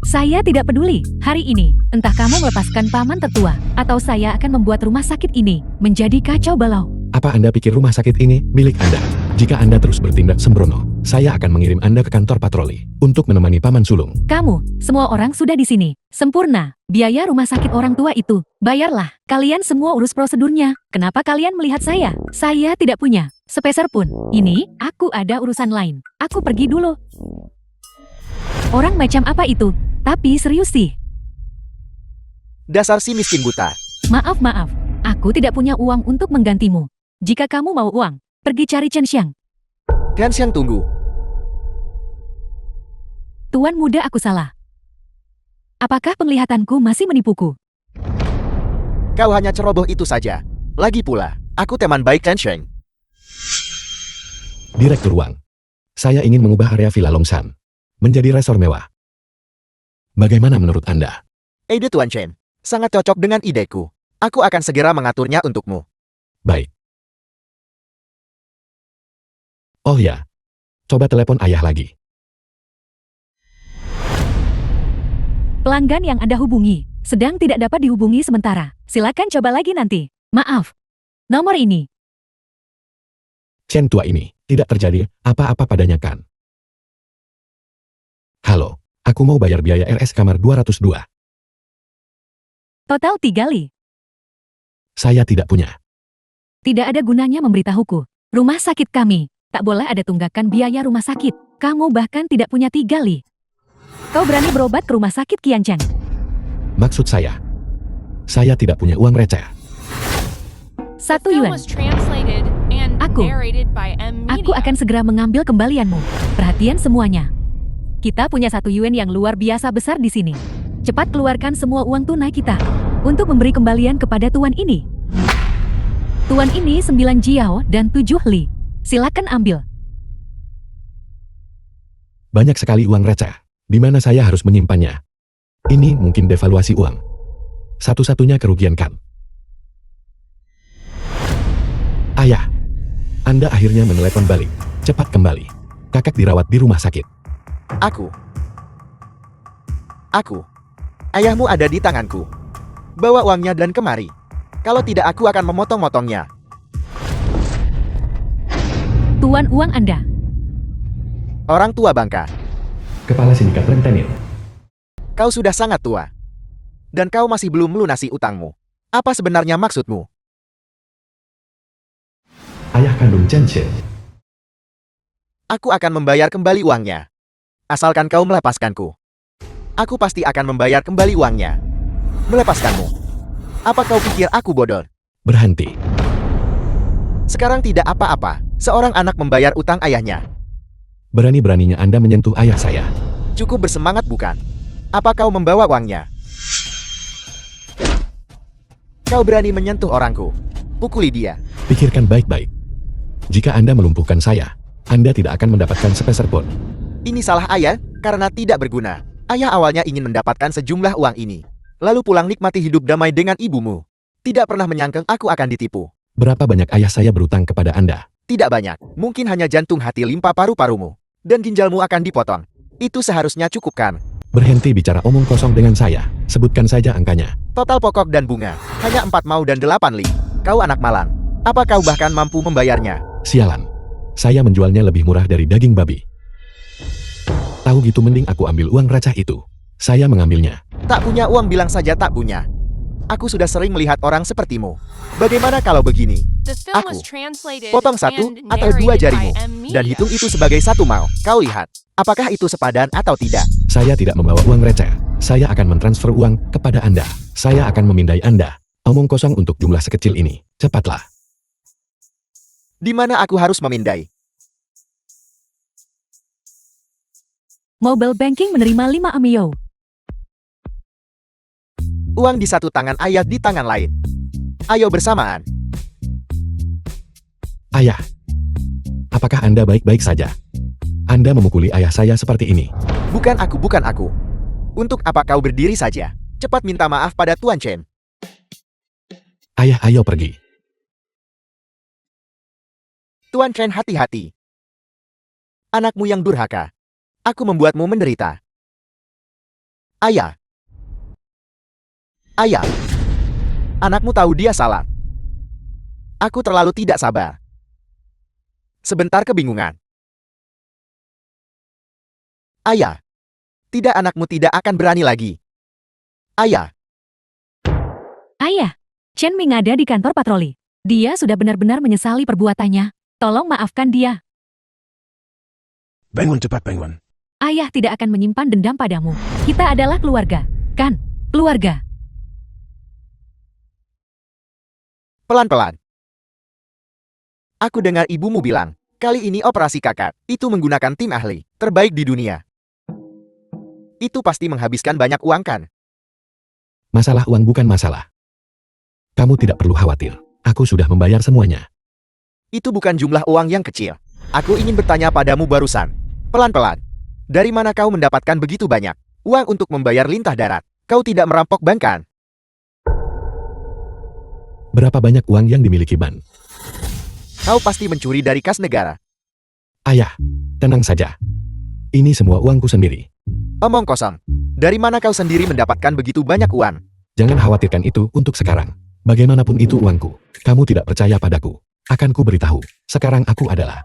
Saya tidak peduli. Hari ini, entah kamu melepaskan paman tertua, atau saya akan membuat rumah sakit ini menjadi kacau balau. Apa Anda pikir rumah sakit ini milik Anda? Jika Anda terus bertindak sembrono, saya akan mengirim Anda ke kantor patroli untuk menemani paman sulung. Kamu, semua orang sudah di sini. Sempurna. Biaya rumah sakit orang tua itu, bayarlah. Kalian semua urus prosedurnya. Kenapa kalian melihat saya? Saya tidak punya sepeser pun. Ini, aku ada urusan lain. Aku pergi dulu. Orang macam apa itu? Tapi serius sih. Dasar si miskin buta. Maaf. Aku tidak punya uang untuk menggantimu. Jika kamu mau uang, pergi cari Chen Xiang. Chen Xiang tunggu. Tuan muda, aku salah. Apakah penglihatanku masih menipuku? Kau hanya ceroboh itu saja. Lagi pula, aku teman baik Chen Xiang. Direktur Wang, saya ingin mengubah area Villa Longsan menjadi resor mewah. Bagaimana menurut Anda? Ide Tuan Chen, sangat cocok dengan ideku. Aku akan segera mengaturnya untukmu. Baik. Oh ya, coba telepon ayah lagi. Pelanggan yang Anda hubungi sedang tidak dapat dihubungi sementara. Silakan coba lagi nanti. Maaf. Nomor ini. Chen tua ini, tidak terjadi apa-apa padanya kan? Halo, aku mau bayar biaya RS kamar 202. Total 3 li. Saya tidak punya. Tidak ada gunanya memberitahuku. Rumah sakit kami, tak boleh ada tunggakan biaya rumah sakit. Kamu bahkan tidak punya 3 li. Kau berani berobat ke rumah sakit Qianchen? Maksud saya tidak punya uang receh. 1 yuan. Aku akan segera mengambil kembalianmu. Perhatian semuanya. Kita punya 1 yuan yang luar biasa besar di sini. Cepat keluarkan semua uang tunai kita untuk memberi kembalian kepada tuan ini. Tuan ini 9 jiao dan 7 li. Silakan ambil. Banyak sekali uang receh. Di mana saya harus menyimpannya? Ini mungkin devaluasi uang. Satu-satunya kerugian kan? Ayah, Anda akhirnya menelepon balik. Cepat kembali. Kakak dirawat di rumah sakit. Aku. Ayahmu ada di tanganku. Bawa uangnya dan kemari. Kalau tidak aku akan memotong-motongnya. Tuan, uang Anda. Orang tua bangka. Kepala sindikat rentenir. Kau sudah sangat tua. Dan kau masih belum melunasi utangmu. Apa sebenarnya maksudmu? Ayah kandung Chen Xiang. Aku akan membayar kembali uangnya. Asalkan kau melepaskanku. Aku pasti akan membayar kembali uangnya. Melepaskanmu. Apa kau pikir aku bodoh? Berhenti. Sekarang tidak apa-apa. Seorang anak membayar utang ayahnya. Berani-beraninya Anda menyentuh ayah saya. Cukup bersemangat bukan? Apa kau membawa uangnya? Kau berani menyentuh orangku. Pukuli dia. Pikirkan baik-baik. Jika Anda melumpuhkan saya, Anda tidak akan mendapatkan sepeser pun. Ini salah ayah karena tidak berguna. Ayah awalnya ingin mendapatkan sejumlah uang ini. Lalu pulang nikmati hidup damai dengan ibumu. Tidak pernah menyangka aku akan ditipu. Berapa banyak ayah saya berutang kepada Anda? Tidak banyak, mungkin hanya jantung hati limpa paru-parumu. Dan ginjalmu akan dipotong. Itu seharusnya cukup kan? Berhenti bicara omong kosong dengan saya. Sebutkan saja angkanya. Total pokok dan bunga, hanya 4 mau dan 8 li. Kau anak malang. Apa kau bahkan mampu membayarnya? Sialan. Saya menjualnya lebih murah dari daging babi. Tahu gitu mending aku ambil uang receh itu. Saya mengambilnya. Tak punya uang bilang saja tak punya. Aku sudah sering melihat orang sepertimu. Bagaimana kalau begini? Aku potong 1 atau 2 jarimu dan hitung itu sebagai 1 mau. Kau lihat, apakah itu sepadan atau tidak? Saya tidak membawa uang receh. Saya akan mentransfer uang kepada Anda. Saya akan memindai Anda. Omong kosong untuk jumlah sekecil ini. Cepatlah. Di mana aku harus memindai? Mobile banking menerima 5 amio. Uang di satu tangan, ayah di tangan lain. Ayo bersamaan. Ayah. Apakah Anda baik-baik saja? Anda memukuli ayah saya seperti ini. Bukan aku, bukan aku. Untuk apa kau berdiri saja? Cepat minta maaf pada Tuan Chen. Ayah, ayo pergi. Tuan Chen, hati-hati. Anakmu yang durhaka. Aku membuatmu menderita. Ayah. Ayah. Anakmu tahu dia salah. Aku terlalu tidak sabar. Sebentar kebingungan. Ayah. Tidak, anakmu tidak akan berani lagi. Ayah. Ayah, Chen Ming ada di kantor patroli. Dia sudah benar-benar menyesali perbuatannya. Tolong maafkan dia. Bangun cepat, bangun. Ayah tidak akan menyimpan dendam padamu. Kita adalah keluarga, kan? Keluarga. Pelan-pelan. Aku dengar ibumu bilang, kali ini operasi kakak, itu menggunakan tim ahli, terbaik di dunia. Itu pasti menghabiskan banyak uang kan? Masalah uang bukan masalah. Kamu tidak perlu khawatir. Aku sudah membayar semuanya. Itu bukan jumlah uang yang kecil. Aku ingin bertanya padamu barusan. Pelan-pelan. Dari mana kau mendapatkan begitu banyak uang untuk membayar lintah darat? Kau tidak merampok bank kan? Berapa banyak uang yang dimiliki Ban? Kau pasti mencuri dari kas negara. Ayah, tenang saja. Ini semua uangku sendiri. Omong kosong. Dari mana kau sendiri mendapatkan begitu banyak uang? Jangan khawatirkan itu untuk sekarang. Bagaimanapun itu uangku. Kamu tidak percaya padaku. Akan ku beritahu. Sekarang aku adalah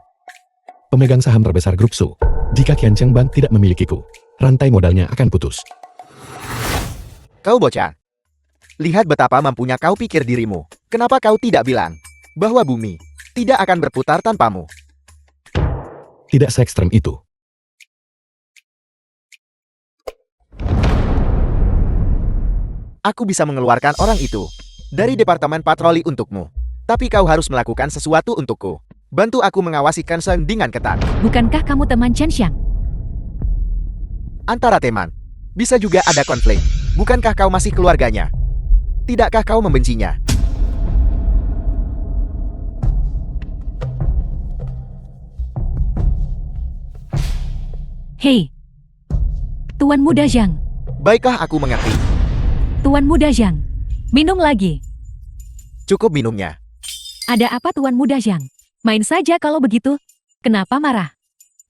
pemegang saham terbesar grup Su. Jika Qiancheng Bank tidak memilikiku, rantai modalnya akan putus. Kau bocah. Lihat betapa mampunya kau pikir dirimu. Kenapa kau tidak bilang bahwa bumi tidak akan berputar tanpamu? Tidak se-ekstrem itu. Aku bisa mengeluarkan orang itu dari departemen patroli untukmu. Tapi kau harus melakukan sesuatu untukku. Bantu aku mengawasi Kanseng dengan ketat. Bukankah kamu teman Chen Xiang? Antara teman, bisa juga ada konflik. Bukankah kau masih keluarganya? Tidakkah kau membencinya? Hei, Tuan Muda Zhang. Baiklah, aku mengerti. Tuan Muda Zhang, minum lagi. Cukup minumnya. Ada apa Tuan Muda Zhang? Main saja kalau begitu. Kenapa marah?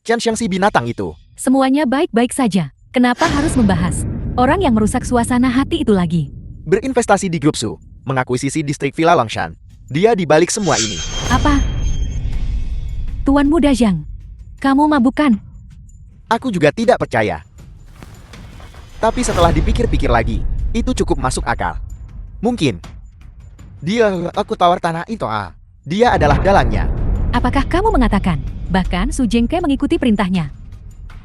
Chen Xiang si binatang itu. Semuanya baik-baik saja. Kenapa harus membahas orang yang merusak suasana hati itu lagi? Berinvestasi di grup Su, mengakuisisi distrik Villa Longshan. Dia di balik semua ini. Apa? Tuan Muda Zhang, kamu mabuk kan? Aku juga tidak percaya. Tapi setelah dipikir-pikir lagi, itu cukup masuk akal. Mungkin. Aku tawar tanah itu Dia adalah dalangnya. Apakah kamu mengatakan, bahkan Su Jengke mengikuti perintahnya?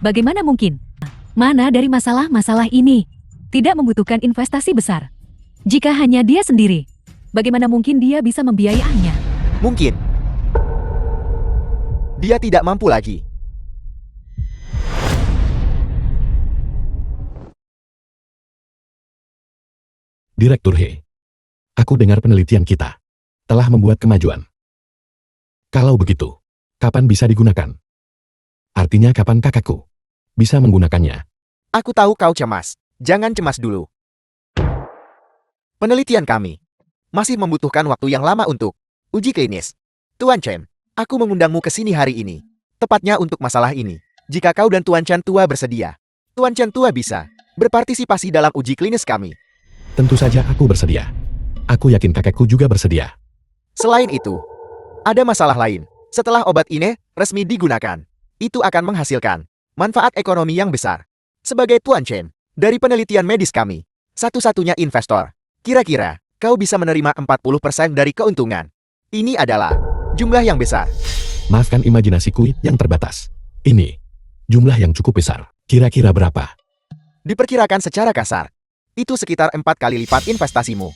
Bagaimana mungkin? Mana dari masalah-masalah ini tidak membutuhkan investasi besar? Jika hanya dia sendiri, bagaimana mungkin dia bisa membiayainya? Mungkin. Dia tidak mampu lagi. Direktur He. Aku dengar penelitian kita telah membuat kemajuan. Kalau begitu, kapan bisa digunakan? Artinya kapan kakakku bisa menggunakannya? Aku tahu kau cemas. Jangan cemas dulu. Penelitian kami masih membutuhkan waktu yang lama untuk uji klinis. Tuan Chen, Aku mengundangmu ke sini hari ini. Tepatnya untuk masalah ini. Jika kau dan Tuan Chen Tua bersedia, Tuan Chen Tua bisa berpartisipasi dalam uji klinis kami. Tentu saja aku bersedia. Aku yakin kakekku juga bersedia. Selain itu, ada masalah lain. Setelah obat ini resmi digunakan, itu akan menghasilkan manfaat ekonomi yang besar. Sebagai Tuan Chen, dari penelitian medis kami, satu-satunya investor, kira-kira kau bisa menerima 40% dari keuntungan. Ini adalah jumlah yang besar. Maafkan imajinasiku yang terbatas. Ini jumlah yang cukup besar. Kira-kira berapa? Diperkirakan secara kasar, itu sekitar 4 kali lipat investasimu.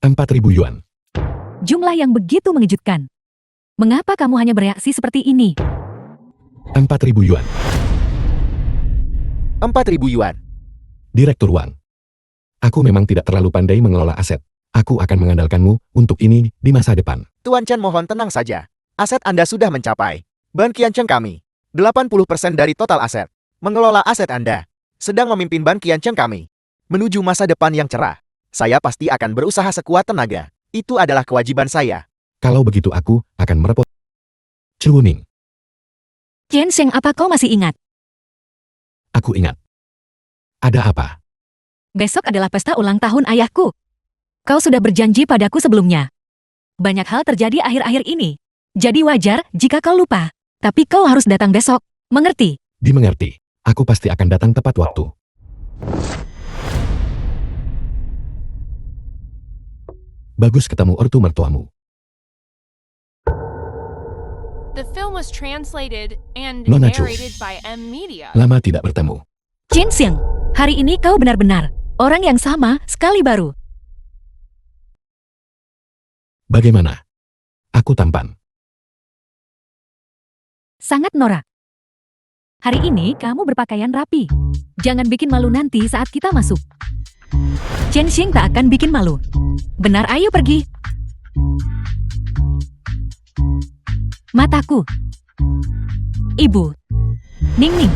4.000 yuan. Jumlah yang begitu mengejutkan. Mengapa kamu hanya bereaksi seperti ini? 4.000 yuan. 4.000 yuan. Direktur Wang. Aku memang tidak terlalu pandai mengelola aset. Aku akan mengandalkanmu untuk ini di masa depan. Tuan Chen mohon tenang saja. Aset Anda sudah mencapai. Ban Qiancheng kami, 80% dari total aset. Mengelola aset Anda, sedang memimpin Ban Qiancheng kami. Menuju masa depan yang cerah. Saya pasti akan berusaha sekuat tenaga. Itu adalah kewajiban saya. Kalau begitu aku akan merepot. Celuning. Chen Sheng, apa kau masih ingat? Aku ingat. Ada apa? Besok adalah pesta ulang tahun ayahku. Kau sudah berjanji padaku sebelumnya. Banyak hal terjadi akhir-akhir ini. Jadi wajar jika kau lupa. Tapi kau harus datang besok. Mengerti? Dimengerti. Aku pasti akan datang tepat waktu. Bagus ketemu ortu mertuamu. The film was translated and Nona Chu. narrated by M Media. Lama tidak bertemu. Chen Sheng, hari ini kau benar-benar orang yang sama sekali baru. Bagaimana? Aku tampan. Sangat norak. Hari ini kamu berpakaian rapi. Jangan bikin malu nanti saat kita masuk. Chen Sheng tak akan bikin malu. Benar, ayo pergi. Mataku. Ibu. Ning Ning.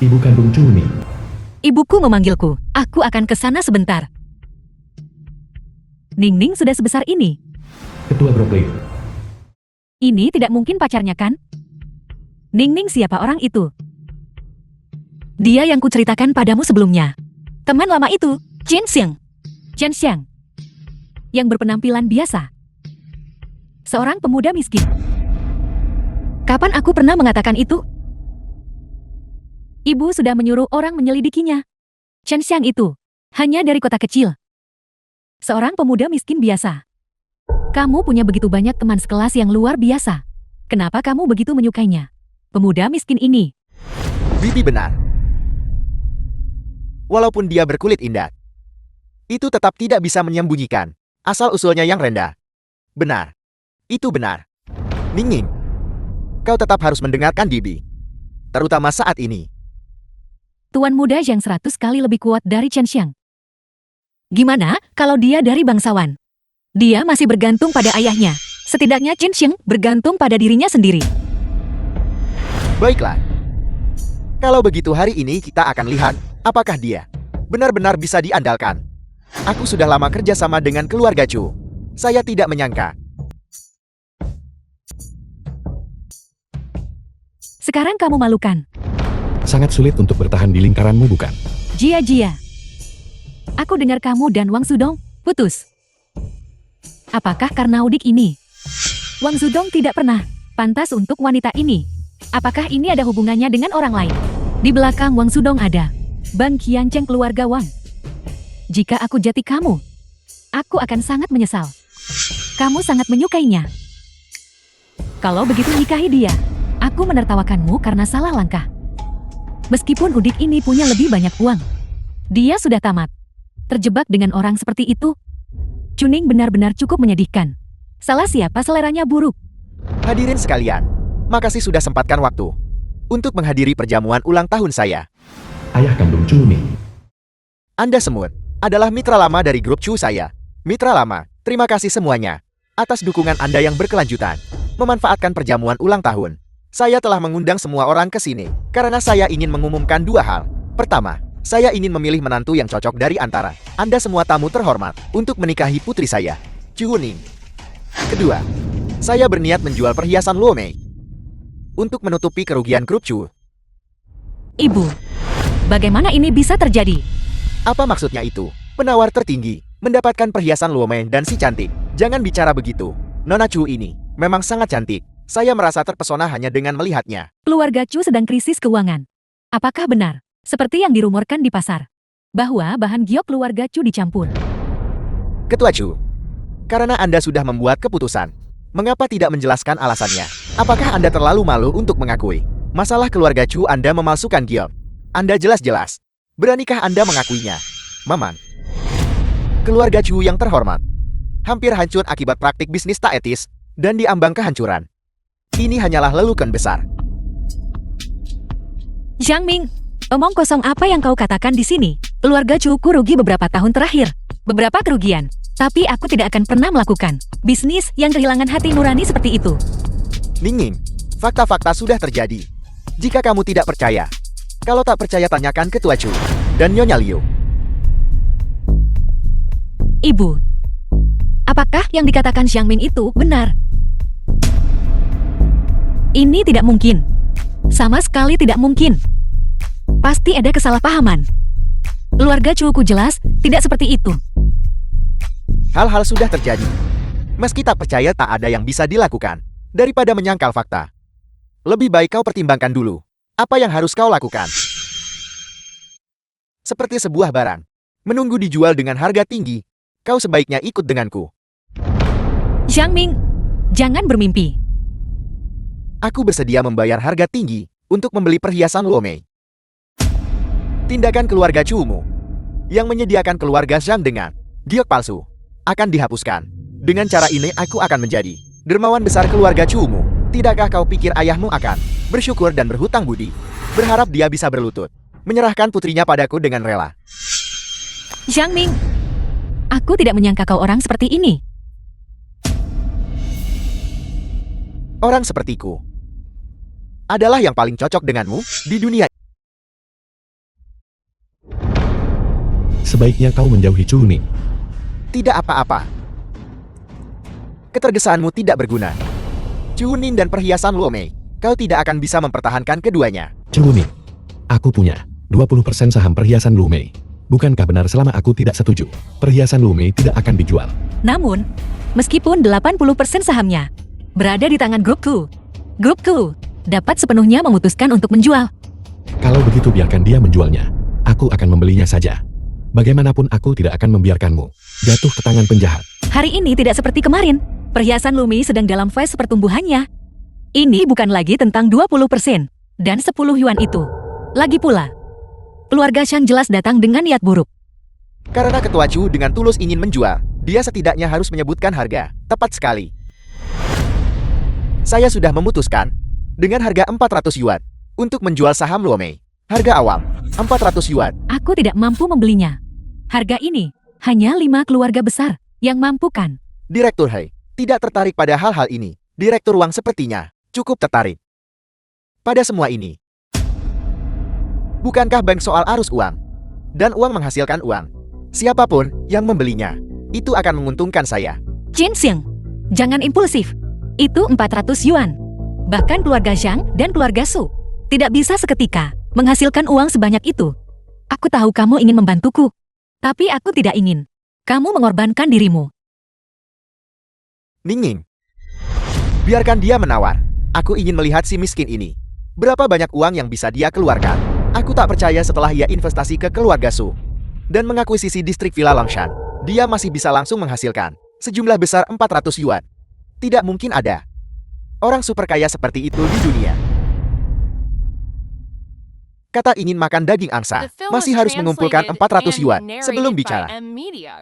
Ibu kandung Celuning. Ibuku memanggilku. Aku akan ke sana sebentar. Ning Ning sudah sebesar ini. Ketua grup Leo. Ini tidak mungkin pacarnya, kan? Ning Ning, siapa orang itu? Dia yang kuceritakan padamu sebelumnya. Teman lama itu, Chen Sheng. Chen Sheng. Yang berpenampilan biasa. Seorang pemuda miskin. Kapan aku pernah mengatakan itu? Ibu sudah menyuruh orang menyelidikinya. Chen Sheng itu hanya dari kota kecil. Seorang pemuda miskin biasa. Kamu punya begitu banyak teman sekelas yang luar biasa. Kenapa kamu begitu menyukainya? Pemuda miskin ini. Bibi benar. Walaupun dia berkulit indah, itu tetap tidak bisa menyembunyikan asal-usulnya yang rendah. Benar. Itu benar. Ning Ning, kau tetap harus mendengarkan Bibi. Terutama saat ini. Tuan muda yang 100 kali lebih kuat dari Chen Sheng. Gimana kalau dia dari bangsawan? Dia masih bergantung pada ayahnya. Setidaknya Chen Sheng bergantung pada dirinya sendiri. Baiklah. Kalau begitu hari ini kita akan lihat apakah dia benar-benar bisa diandalkan. Aku sudah lama kerja sama dengan keluarga Chu. Saya tidak menyangka. Sekarang kamu malukan. Sangat sulit untuk bertahan di lingkaranmu, bukan? Jia. Aku dengar kamu dan Wang Zudong putus. Apakah karena udik ini? Wang Zudong tidak pernah pantas untuk wanita ini. Apakah ini ada hubungannya dengan orang lain? Di belakang Wang Zudong ada Ban Qiancheng keluarga Wang. Jika aku jati kamu, aku akan sangat menyesal. Kamu sangat menyukainya. Kalau begitu nikahi dia. Aku menertawakanmu karena salah langkah. Meskipun udik ini punya lebih banyak uang, dia sudah tamat. Terjebak dengan orang seperti itu. Chuning benar-benar cukup menyedihkan. Salah siapa seleranya buruk? Hadirin sekalian, makasih sudah sempatkan waktu untuk menghadiri perjamuan ulang tahun saya. Ayah kandung Celuning. Anda semua adalah mitra lama dari grup Chu saya. Mitra lama, terima kasih semuanya atas dukungan Anda yang berkelanjutan memanfaatkan perjamuan ulang tahun. Saya telah mengundang semua orang ke sini karena saya ingin mengumumkan dua hal. Pertama, saya ingin memilih menantu yang cocok dari antara Anda semua tamu terhormat untuk menikahi putri saya, Chu Ning. Kedua, Saya berniat menjual perhiasan Luo Mei untuk menutupi kerugian grup Chu. Ibu, bagaimana ini bisa terjadi? Apa maksudnya itu? Penawar tertinggi, mendapatkan perhiasan Luo Mei dan si cantik. Jangan bicara begitu. Nona Chu ini memang sangat cantik. Saya merasa terpesona hanya dengan melihatnya. Keluarga Chu sedang krisis keuangan. Apakah benar, seperti yang dirumorkan di pasar, bahwa bahan giok keluarga Chu dicampur? Ketua Chu, karena Anda sudah membuat keputusan, mengapa tidak menjelaskan alasannya? Apakah Anda terlalu malu untuk mengakui masalah keluarga Chu Anda memalsukan giok? Anda jelas-jelas. Beranikah Anda mengakuinya? Mamang. Keluarga Chu yang terhormat hampir hancur akibat praktik bisnis tak etis dan diambang kehancuran. Ini hanyalah lelucon besar. Zhang Ming, omong kosong apa yang kau katakan di sini? Keluarga Chu-ku rugi beberapa tahun terakhir. Beberapa kerugian. Tapi aku tidak akan pernah melakukan bisnis yang kehilangan hati nurani seperti itu. Ningning, fakta-fakta sudah terjadi. Jika kamu tidak percaya, kalau tak percaya tanyakan Ketua Chu dan Nyonya Liu. Ibu, apakah yang dikatakan Zhang Ming itu benar? Ini tidak mungkin. Sama sekali tidak mungkin. Pasti ada kesalahpahaman. Keluarga Chu-ku jelas tidak seperti itu. Hal-hal sudah terjadi. Meski tak percaya, tak ada yang bisa dilakukan. Daripada menyangkal fakta, lebih baik kau pertimbangkan dulu apa yang harus kau lakukan. Seperti sebuah barang, menunggu dijual dengan harga tinggi, kau sebaiknya ikut denganku. Zhang Ming, jangan bermimpi. Aku bersedia membayar harga tinggi untuk membeli perhiasan Luo Mei. Tindakan keluarga Chu-mu yang menyediakan keluarga Zhang dengan giok palsu akan dihapuskan. Dengan cara ini aku akan menjadi dermawan besar keluarga Chu-mu. Tidakkah kau pikir ayahmu akan bersyukur dan berhutang budi, berharap dia bisa berlutut, menyerahkan putrinya padaku dengan rela? Zhang Ming, aku tidak menyangka kau orang seperti ini. Orang sepertiku adalah yang paling cocok denganmu di dunia. Sebaiknya kau menjauhi Chu Ning. Tidak apa-apa. Ketergesaanmu tidak berguna. Chu Ning dan perhiasan Luo Mei, kau tidak akan bisa mempertahankan keduanya. Chu Ning, aku punya 20% saham perhiasan Luo Mei. Bukankah benar selama aku tidak setuju, perhiasan Luo Mei tidak akan dijual? Namun, meskipun 80% sahamnya berada di tangan grupku dapat sepenuhnya memutuskan untuk menjual. Kalau begitu biarkan dia menjualnya. Aku akan membelinya saja. Bagaimanapun aku tidak akan membiarkanmu jatuh ke tangan penjahat. Hari ini tidak seperti kemarin. Perhiasan Lumi sedang dalam fase pertumbuhannya. Ini bukan lagi tentang 20% dan 10 yuan itu. Lagi pula, keluarga Shang jelas datang dengan niat buruk. Karena Ketua Chu dengan tulus ingin menjual, dia setidaknya harus menyebutkan harga. Tepat sekali. Saya sudah memutuskan dengan harga 400 yuan untuk menjual saham Luo Mei. Harga awal 400 yuan. Aku tidak mampu membelinya. Harga ini hanya 5 keluarga besar yang mampu kan? Direktur Hei tidak tertarik pada hal-hal ini. Direktur Wang sepertinya cukup tertarik pada semua ini. Bukankah bank soal arus uang dan uang menghasilkan uang? Siapapun yang membelinya, itu akan menguntungkan saya. Jin Xiang, jangan impulsif. Itu 400 yuan. Bahkan keluarga Zhang dan keluarga Su tidak bisa seketika menghasilkan uang sebanyak itu. Aku tahu kamu ingin membantuku, tapi aku tidak ingin kamu mengorbankan dirimu. Ningning, biarkan dia menawar. Aku ingin melihat si miskin ini. Berapa banyak uang yang bisa dia keluarkan? Aku tak percaya setelah ia investasi ke keluarga Su dan mengakuisisi distrik Villa Longshan, dia masih bisa langsung menghasilkan sejumlah besar 400 yuan. Tidak mungkin ada orang super kaya seperti itu di dunia. Kata ingin makan daging angsa, The film masih was harus mengumpulkan translated 400 yuan and sebelum narrated by bicara. M Media.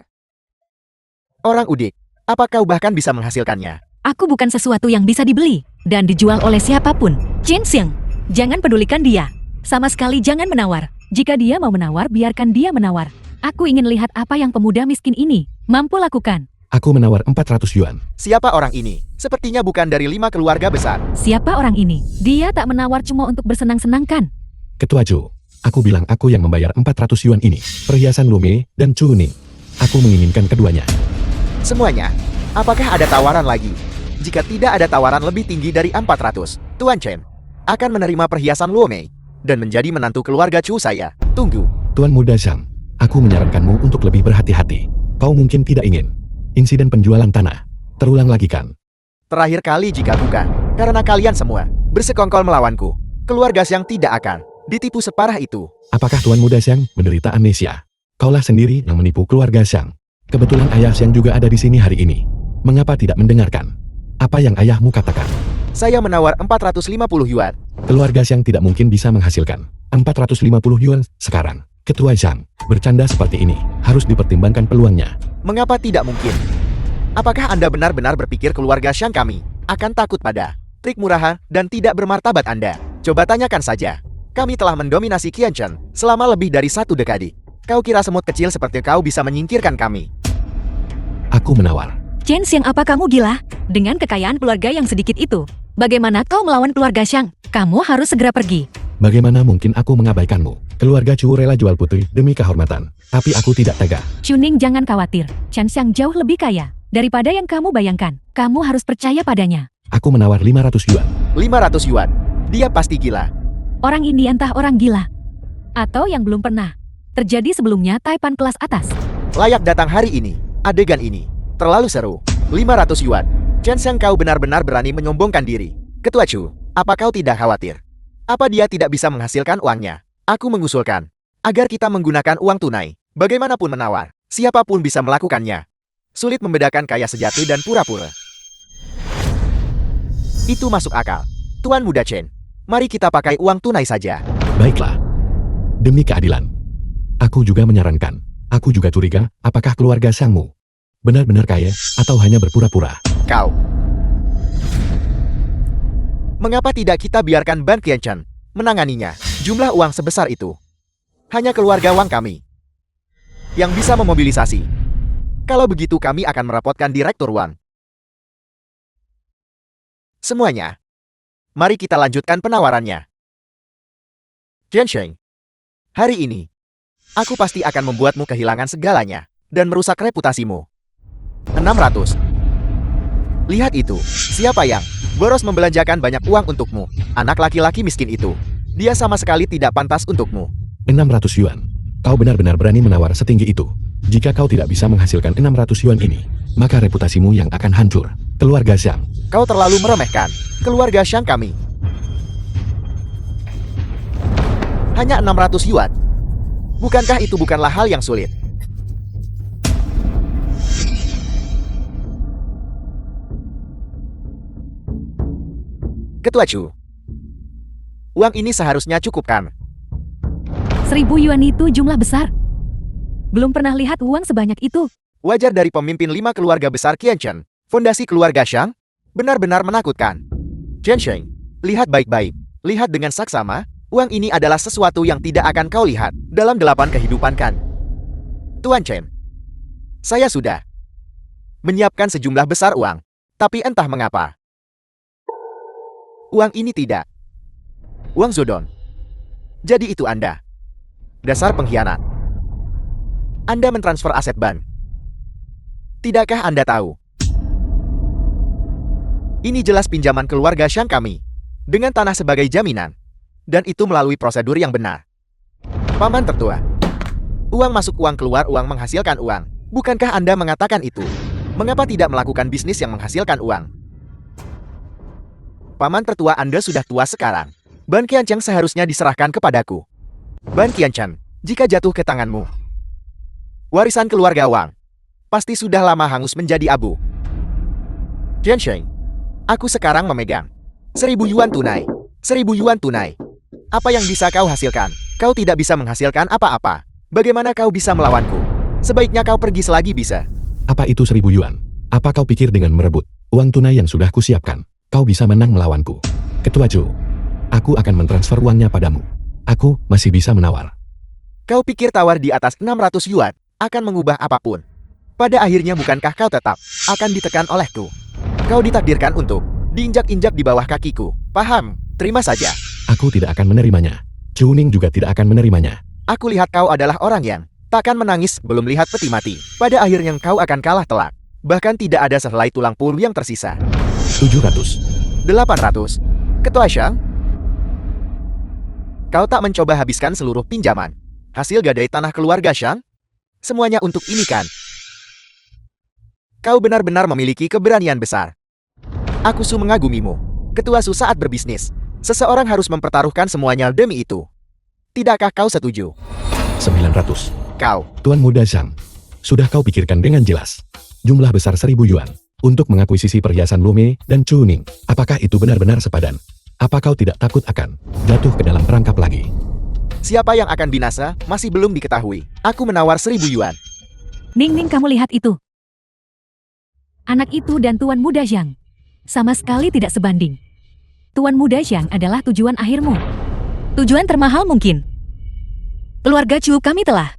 Orang udik, apa kau bahkan bisa menghasilkannya? Aku bukan sesuatu yang bisa dibeli dan dijual oleh siapapun. Jin Xiang, jangan pedulikan dia. Sama sekali jangan menawar. Jika dia mau menawar, biarkan dia menawar. Aku ingin lihat apa yang pemuda miskin ini mampu lakukan. Aku menawar 400 yuan. Siapa orang ini? Sepertinya bukan dari 5 keluarga besar. Siapa orang ini? Dia tak menawar cuma untuk bersenang-senang kan? Ketua Chu, aku bilang aku yang membayar 400 yuan ini. Perhiasan Luo Mei dan Chu Ning. Aku menginginkan keduanya. Semuanya? Apakah ada tawaran lagi? Jika tidak ada tawaran lebih tinggi dari 400, Tuan Chen akan menerima perhiasan Luo Mei dan menjadi menantu keluarga Chu saya. Tunggu. Tuan Muda Zhang, aku menyarankanmu untuk lebih berhati-hati. Kau mungkin tidak ingin insiden penjualan tanah terulang lagi kan? Terakhir kali jika bukan, karena kalian semua bersekongkol melawanku, keluarga Xiang tidak akan ditipu separah itu. Apakah Tuan Muda Xiang menderita amnesia? Kaulah sendiri yang menipu keluarga Xiang. Kebetulan ayah Xiang juga ada di sini hari ini. Mengapa tidak mendengarkan apa yang ayahmu katakan? Saya menawar 450 yuan. Keluarga Xiang tidak mungkin bisa menghasilkan 450 yuan sekarang. Ketua Xiang, bercanda seperti ini harus dipertimbangkan peluangnya. Mengapa tidak mungkin? Apakah Anda benar-benar berpikir keluarga Xiang kami akan takut pada trik murahan dan tidak bermartabat Anda? Coba tanyakan saja. Kami telah mendominasi Qianchen selama lebih dari 1 dekade. Kau kira semut kecil seperti kau bisa menyingkirkan kami? Aku menawar. Chen Xiang, apa kamu gila? Dengan kekayaan keluarga yang sedikit itu, bagaimana kau melawan keluarga Xiang? Kamu harus segera pergi. Bagaimana mungkin aku mengabaikanmu? Keluarga Chu rela jual putri demi kehormatan. Tapi aku tidak tega. Chuning, jangan khawatir. Chen Xiang jauh lebih kaya daripada yang kamu bayangkan. Kamu harus percaya padanya. Aku menawar 500 yuan. 500 yuan. Dia pasti gila. Orang ini entah orang gila atau yang belum pernah terjadi sebelumnya. Taipan kelas atas. Layak datang hari ini. Adegan ini terlalu seru. 500 yuan. Chen Xiang, kau benar-benar berani menyombongkan diri. Ketua Chu, apa kau tidak khawatir? Apa dia tidak bisa menghasilkan uangnya? Aku mengusulkan agar kita menggunakan uang tunai. Bagaimanapun menawar, siapapun bisa melakukannya. Sulit membedakan kaya sejati dan pura-pura. Itu masuk akal. Tuan Muda Chen, mari kita pakai uang tunai saja. Baiklah. Demi keadilan. Aku juga menyarankan. Aku juga curiga, apakah keluarga Xiangmu benar-benar kaya atau hanya berpura-pura? Kau. Mengapa tidak kita biarkan Ban Qianchen menanganinya? Jumlah uang sebesar itu hanya keluarga Wang kami yang bisa memobilisasi. Kalau begitu kami akan merapotkan Direktur Wang. Semuanya. Mari kita lanjutkan penawarannya. Chen Xiang, hari ini aku pasti akan membuatmu kehilangan segalanya dan merusak reputasimu. 600. Lihat itu. Siapa yang boros membelanjakan banyak uang untukmu? Anak laki-laki miskin itu. Dia sama sekali tidak pantas untukmu. 600 yuan. Kau benar-benar berani menawar setinggi itu. Jika kau tidak bisa menghasilkan 600 yuan ini, maka reputasimu yang akan hancur. Keluarga Xiang. Kau terlalu meremehkan keluarga Xiang kami. Hanya 600 yuan. Bukankah itu bukanlah hal yang sulit? Ketua Chu, uang ini seharusnya cukup kan? 1000 yuan itu jumlah besar. Belum pernah lihat uang sebanyak itu. Wajar dari pemimpin 5 keluarga besar Qianchen. Fondasi keluarga Xiang benar-benar menakutkan. Chen Xiang, lihat baik-baik. Lihat dengan saksama, uang ini adalah sesuatu yang tidak akan kau lihat dalam 8 kehidupan kan? Tuan Chen, saya sudah menyiapkan sejumlah besar uang. Tapi entah mengapa, uang ini tidak uang Zodon. Jadi itu Anda. Dasar pengkhianat. Anda mentransfer aset ban. Tidakkah Anda tahu? Ini jelas pinjaman keluarga Xiang kami. Dengan tanah sebagai jaminan. Dan itu melalui prosedur yang benar. Paman tertua. Uang masuk uang keluar uang menghasilkan uang. Bukankah Anda mengatakan itu? Mengapa tidak melakukan bisnis yang menghasilkan uang? Paman tertua, Anda sudah tua sekarang. Ban Qianchen seharusnya diserahkan kepadaku. Ban Qianchen, jika jatuh ke tanganmu, warisan keluarga Wang pasti sudah lama hangus menjadi abu. Chen Xiang, aku sekarang memegang 1000 yuan tunai. 1000 yuan tunai. Apa yang bisa kau hasilkan? Kau tidak bisa menghasilkan apa-apa. Bagaimana kau bisa melawanku? Sebaiknya kau pergi selagi bisa. Apa itu 1000 yuan? Apa kau pikir dengan merebut uang tunai yang sudah kusiapkan, kau bisa menang melawanku? Ketua Chu, aku akan mentransfer uangnya padamu. Aku masih bisa menawar. Kau pikir tawar di atas 600 yuan akan mengubah apapun? Pada akhirnya bukankah kau tetap akan ditekan olehku? Kau ditakdirkan untuk diinjak-injak di bawah kakiku. Paham? Terima saja. Aku tidak akan menerimanya. Chu Ning juga tidak akan menerimanya. Aku lihat kau adalah orang yang takkan menangis belum lihat peti mati. Pada akhirnya kau akan kalah telak. Bahkan tidak ada sehelai tulang puluh yang tersisa. 700. 800. Ketua Shang? Kau tak mencoba habiskan seluruh pinjaman hasil gadai tanah keluarga Shang? Semuanya untuk ini kan? Kau benar-benar memiliki keberanian besar. Aku mengagumimu. Ketua Su saat berbisnis, seseorang harus mempertaruhkan semuanya demi itu. Tidakkah kau setuju? 900. Kau, Tuan Muda Zhang, sudah kau pikirkan dengan jelas. Jumlah besar 1000 yuan untuk mengakuisisi perhiasan Lume dan Chu Ning. Apakah itu benar-benar sepadan? Apa kau tidak takut akan jatuh ke dalam perangkap lagi? siapa yang akan binasa masih belum diketahui. Aku menawar 1000 yuan. Ning, kamu lihat itu. Anak itu dan Tuan Muda Zhang sama sekali tidak sebanding. Tuan Muda Zhang adalah tujuan akhirmu. Tujuan termahal mungkin. Keluarga Chu kami telah.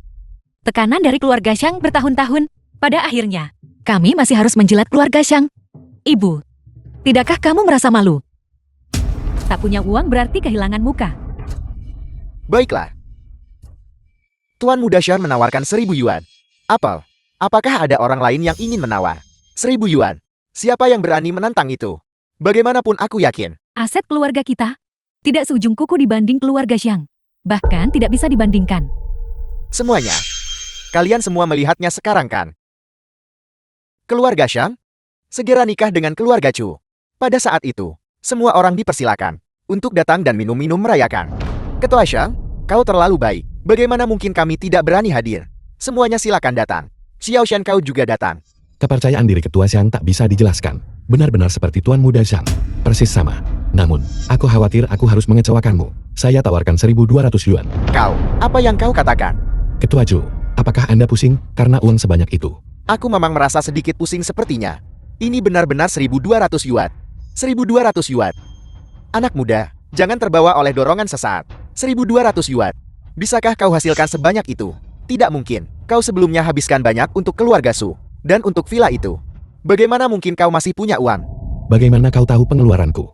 Tekanan dari keluarga Zhang bertahun-tahun. Pada akhirnya, kami masih harus menjilat keluarga Zhang. Ibu, tidakkah kamu merasa malu? Tak punya uang berarti kehilangan muka. Baiklah. Tuan Muda Zhang menawarkan 1000 yuan. Apakah ada orang lain yang ingin menawar 1000 yuan? Siapa yang berani menantang itu? Bagaimanapun aku yakin. Aset keluarga kita tidak seujung kuku dibanding keluarga Zhang. Bahkan tidak bisa dibandingkan. Semuanya. Kalian semua melihatnya sekarang kan? Keluarga Zhang segera nikah dengan keluarga Chu. Pada saat itu, semua orang dipersilakan untuk datang dan minum-minum merayakan. Ketua Zhang, kau terlalu baik. Bagaimana mungkin kami tidak berani hadir? Semuanya silakan datang. Xiao Shan kau juga datang. Kepercayaan diri Ketua Zhang tak bisa dijelaskan. Benar-benar seperti Tuan Muda Zhang. Persis sama. Namun, aku khawatir aku harus mengecewakanmu. Saya tawarkan 1200 yuan. Kau, apa yang kau katakan? Ketua Chu, apakah Anda pusing karena uang sebanyak itu? Aku memang merasa sedikit pusing sepertinya. Ini benar-benar 1200 yuan. 1200 yuan. Anak muda, jangan terbawa oleh dorongan sesaat. 1200 yuan. Bisakah kau hasilkan sebanyak itu? Tidak mungkin. Kau sebelumnya habiskan banyak untuk keluarga Su. Dan untuk villa itu. Bagaimana mungkin kau masih punya uang? Bagaimana kau tahu pengeluaranku?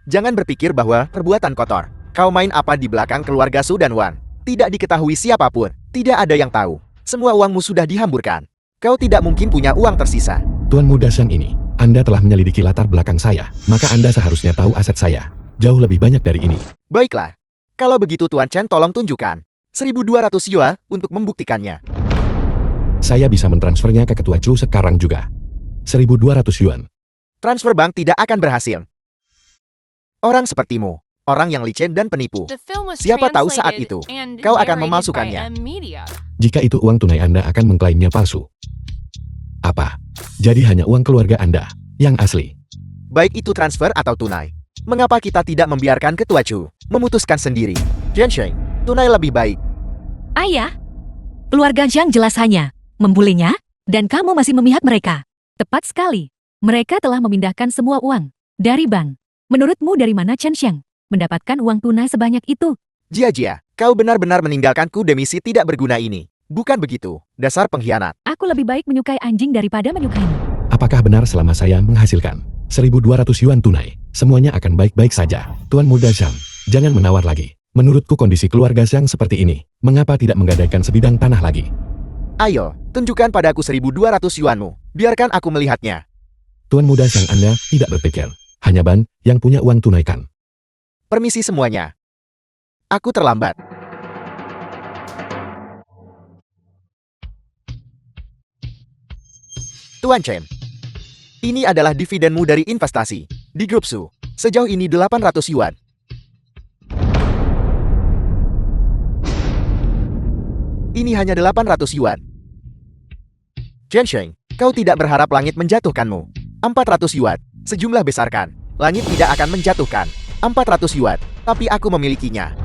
Jangan berpikir bahwa perbuatan kotor. Kau main apa di belakang keluarga Su dan Wan? Tidak diketahui siapapun. Tidak ada yang tahu. Semua uangmu sudah dihamburkan. Kau tidak mungkin punya uang tersisa. Tuan Muda Zhang ini, Anda telah menyelidiki latar belakang saya. Maka Anda seharusnya tahu aset saya. Jauh lebih banyak dari ini. Baiklah. Kalau begitu Tuan Chen tolong tunjukkan 1200 yuan untuk membuktikannya. Saya bisa mentransfernya ke Ketua Chu sekarang juga. 1200 yuan. Transfer bank tidak akan berhasil. Orang sepertimu, orang yang licin dan penipu. The film was Siapa tahu saat translated itu, and kau akan narrated memalsukannya. by M Media. Jika itu uang tunai Anda akan mengklaimnya palsu. Apa? Jadi hanya uang keluarga Anda yang asli. Baik itu transfer atau tunai. Mengapa kita tidak membiarkan Ketua Chu memutuskan sendiri? Jiansheng, tunai lebih baik. Ayah, keluarga Zhang jelas hanya membulinya, dan kamu masih memihak mereka. Tepat sekali. Mereka telah memindahkan semua uang dari bank. Menurutmu dari mana Chen Xiang mendapatkan uang tunai sebanyak itu? Jia, kau benar-benar meninggalkanku demi si tidak berguna ini. Bukan begitu, dasar pengkhianat. Aku lebih baik menyukai anjing daripada menyukaimu. Apakah benar selama saya menghasilkan 1200 yuan tunai, semuanya akan baik-baik saja? Tuan Muda Zhang, jangan menawar lagi. Menurutku kondisi keluarga Zhang seperti ini, mengapa tidak menggadaikan sebidang tanah lagi? Ayo, tunjukkan padaku 1200 yuanmu. Biarkan aku melihatnya. Tuan Muda Zhang, Anda tidak berpikir. Hanya Ban yang punya uang tunaikan. Permisi semuanya. Aku terlambat. Tuan Chen, ini adalah dividenmu dari investasi di grup Su. Sejauh ini 800 yuan. Ini hanya 800 yuan. Jiansheng, kau tidak berharap langit menjatuhkanmu. 400 yuan. Sejumlah besarkan. Langit tidak akan menjatuhkan. 400 yuan. Tapi aku memilikinya.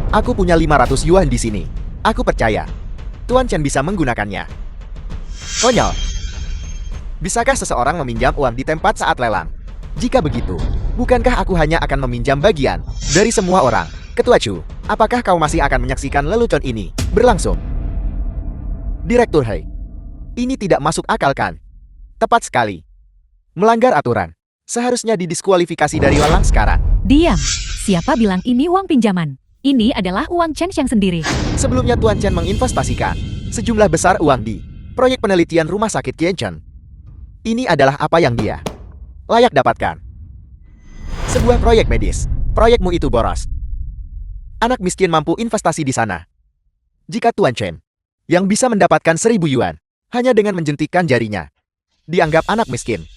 Aku punya 500 yuan di sini. Aku percaya. Tuan Chen bisa menggunakannya. Konyol. Bisakah seseorang meminjam uang di tempat saat lelang? Jika begitu, bukankah aku hanya akan meminjam bagian dari semua orang? Ketua Chu, apakah kau masih akan menyaksikan lelucon ini berlangsung? Direktur Hei, ini tidak masuk akal kan? Tepat sekali. Melanggar aturan. Seharusnya didiskualifikasi dari lelang sekarang. Diam. Siapa bilang ini uang pinjaman? Ini adalah uang Chen Xiang sendiri. Sebelumnya Tuan Chen menginvestasikan sejumlah besar uang di proyek penelitian rumah sakit Qianchen. Ini adalah apa yang dia layak dapatkan. Sebuah proyek medis. Proyekmu itu boros. Anak miskin mampu investasi di sana. Jika Tuan Chen, yang bisa mendapatkan 1.000 yuan, hanya dengan menjentikkan jarinya, dianggap anak miskin,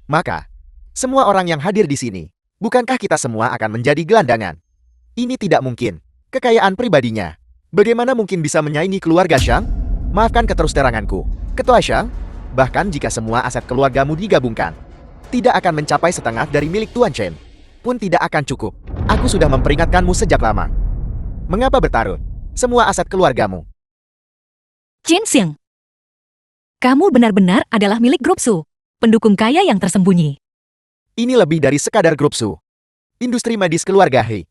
maka, semua orang yang hadir di sini, bukankah kita semua akan menjadi gelandangan? Ini tidak mungkin. Kekayaan pribadinya, bagaimana mungkin bisa menyaingi keluarga Shang? Maafkan keterus-teranganku, Ketua Shang, bahkan jika semua aset keluargamu digabungkan, tidak akan mencapai setengah dari milik Tuan Chen, pun tidak akan cukup. Aku sudah memperingatkanmu sejak lama. Mengapa bertaruh semua aset keluargamu? Chen Xiang, kamu benar-benar adalah milik grup Su, pendukung kaya yang tersembunyi. Ini lebih dari sekadar grup Su. Industri medis keluarga He,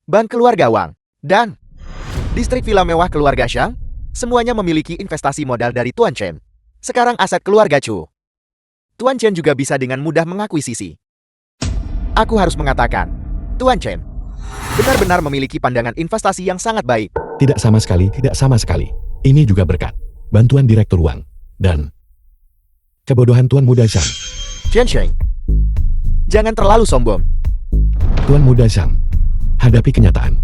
bank keluarga Wang, dan distrik villa mewah keluarga Shang, semuanya memiliki investasi modal dari Tuan Chen. Sekarang aset keluarga Chu, Tuan Chen juga bisa dengan mudah mengakuisisi. Aku harus mengatakan, Tuan Chen benar-benar memiliki pandangan investasi yang sangat baik. Tidak sama sekali, tidak sama sekali. Ini juga berkat bantuan Direktur Wang dan kebodohan Tuan Muda Shang. Chen Sheng, jangan terlalu sombong. Tuan Muda Shang, hadapi kenyataan.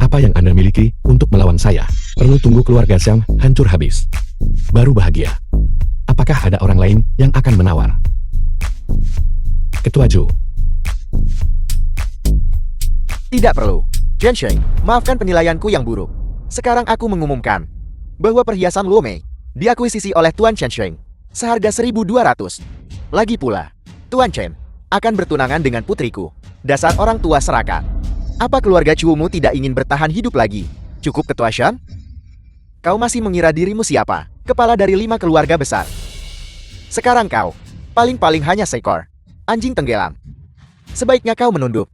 Apa yang Anda miliki untuk melawan saya? Perlu tunggu keluarga Shang hancur habis, baru bahagia. Apakah ada orang lain yang akan menawar? Ketua Zhou, Tidak perlu. Chen Sheng, maafkan penilaianku yang buruk. Sekarang aku mengumumkan bahwa perhiasan Luo Mei diakuisisi oleh Tuan Chen Sheng seharga 1.200. Lagi pula, Tuan Chen akan bertunangan dengan putriku. Dasar orang tua serakah. Apa keluarga Chumu tidak ingin bertahan hidup lagi? Cukup, Ketua Shang? Kau masih mengira dirimu siapa? Kepala dari 5 keluarga besar. Sekarang kau, paling-paling hanya seekor anjing tenggelam. Sebaiknya kau menunduk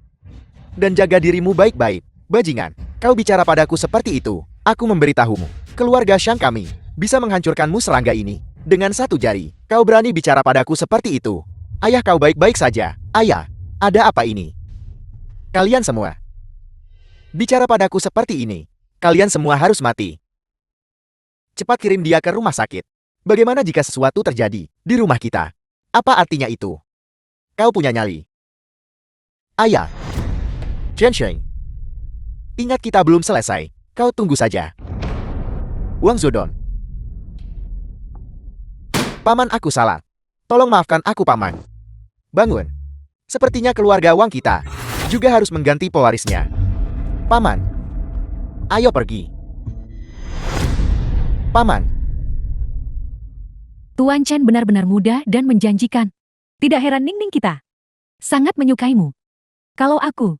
dan jaga dirimu baik-baik. Bajingan, kau bicara padaku seperti itu. Aku memberitahumu, keluarga Shang kami bisa menghancurkanmu serangga ini dengan 1 jari. Kau berani bicara padaku seperti itu? Ayah kau baik-baik saja. Ayah, ada apa ini? Kalian semua bicara padaku seperti ini. Kalian semua harus mati. Cepat kirim dia ke rumah sakit. Bagaimana jika sesuatu terjadi di rumah kita? Apa artinya itu? Kau punya nyali. Ayah. Chen Sheng, ingat kita belum selesai. Kau tunggu saja. Wang Zodong. Paman, aku salah. Tolong maafkan aku, Paman. Bangun. Sepertinya keluarga Wang kita juga harus mengganti pewarisnya. Paman, ayo pergi. Paman. Tuan Chen benar-benar muda dan menjanjikan. Tidak heran Ningning kita sangat menyukaimu. Kalau aku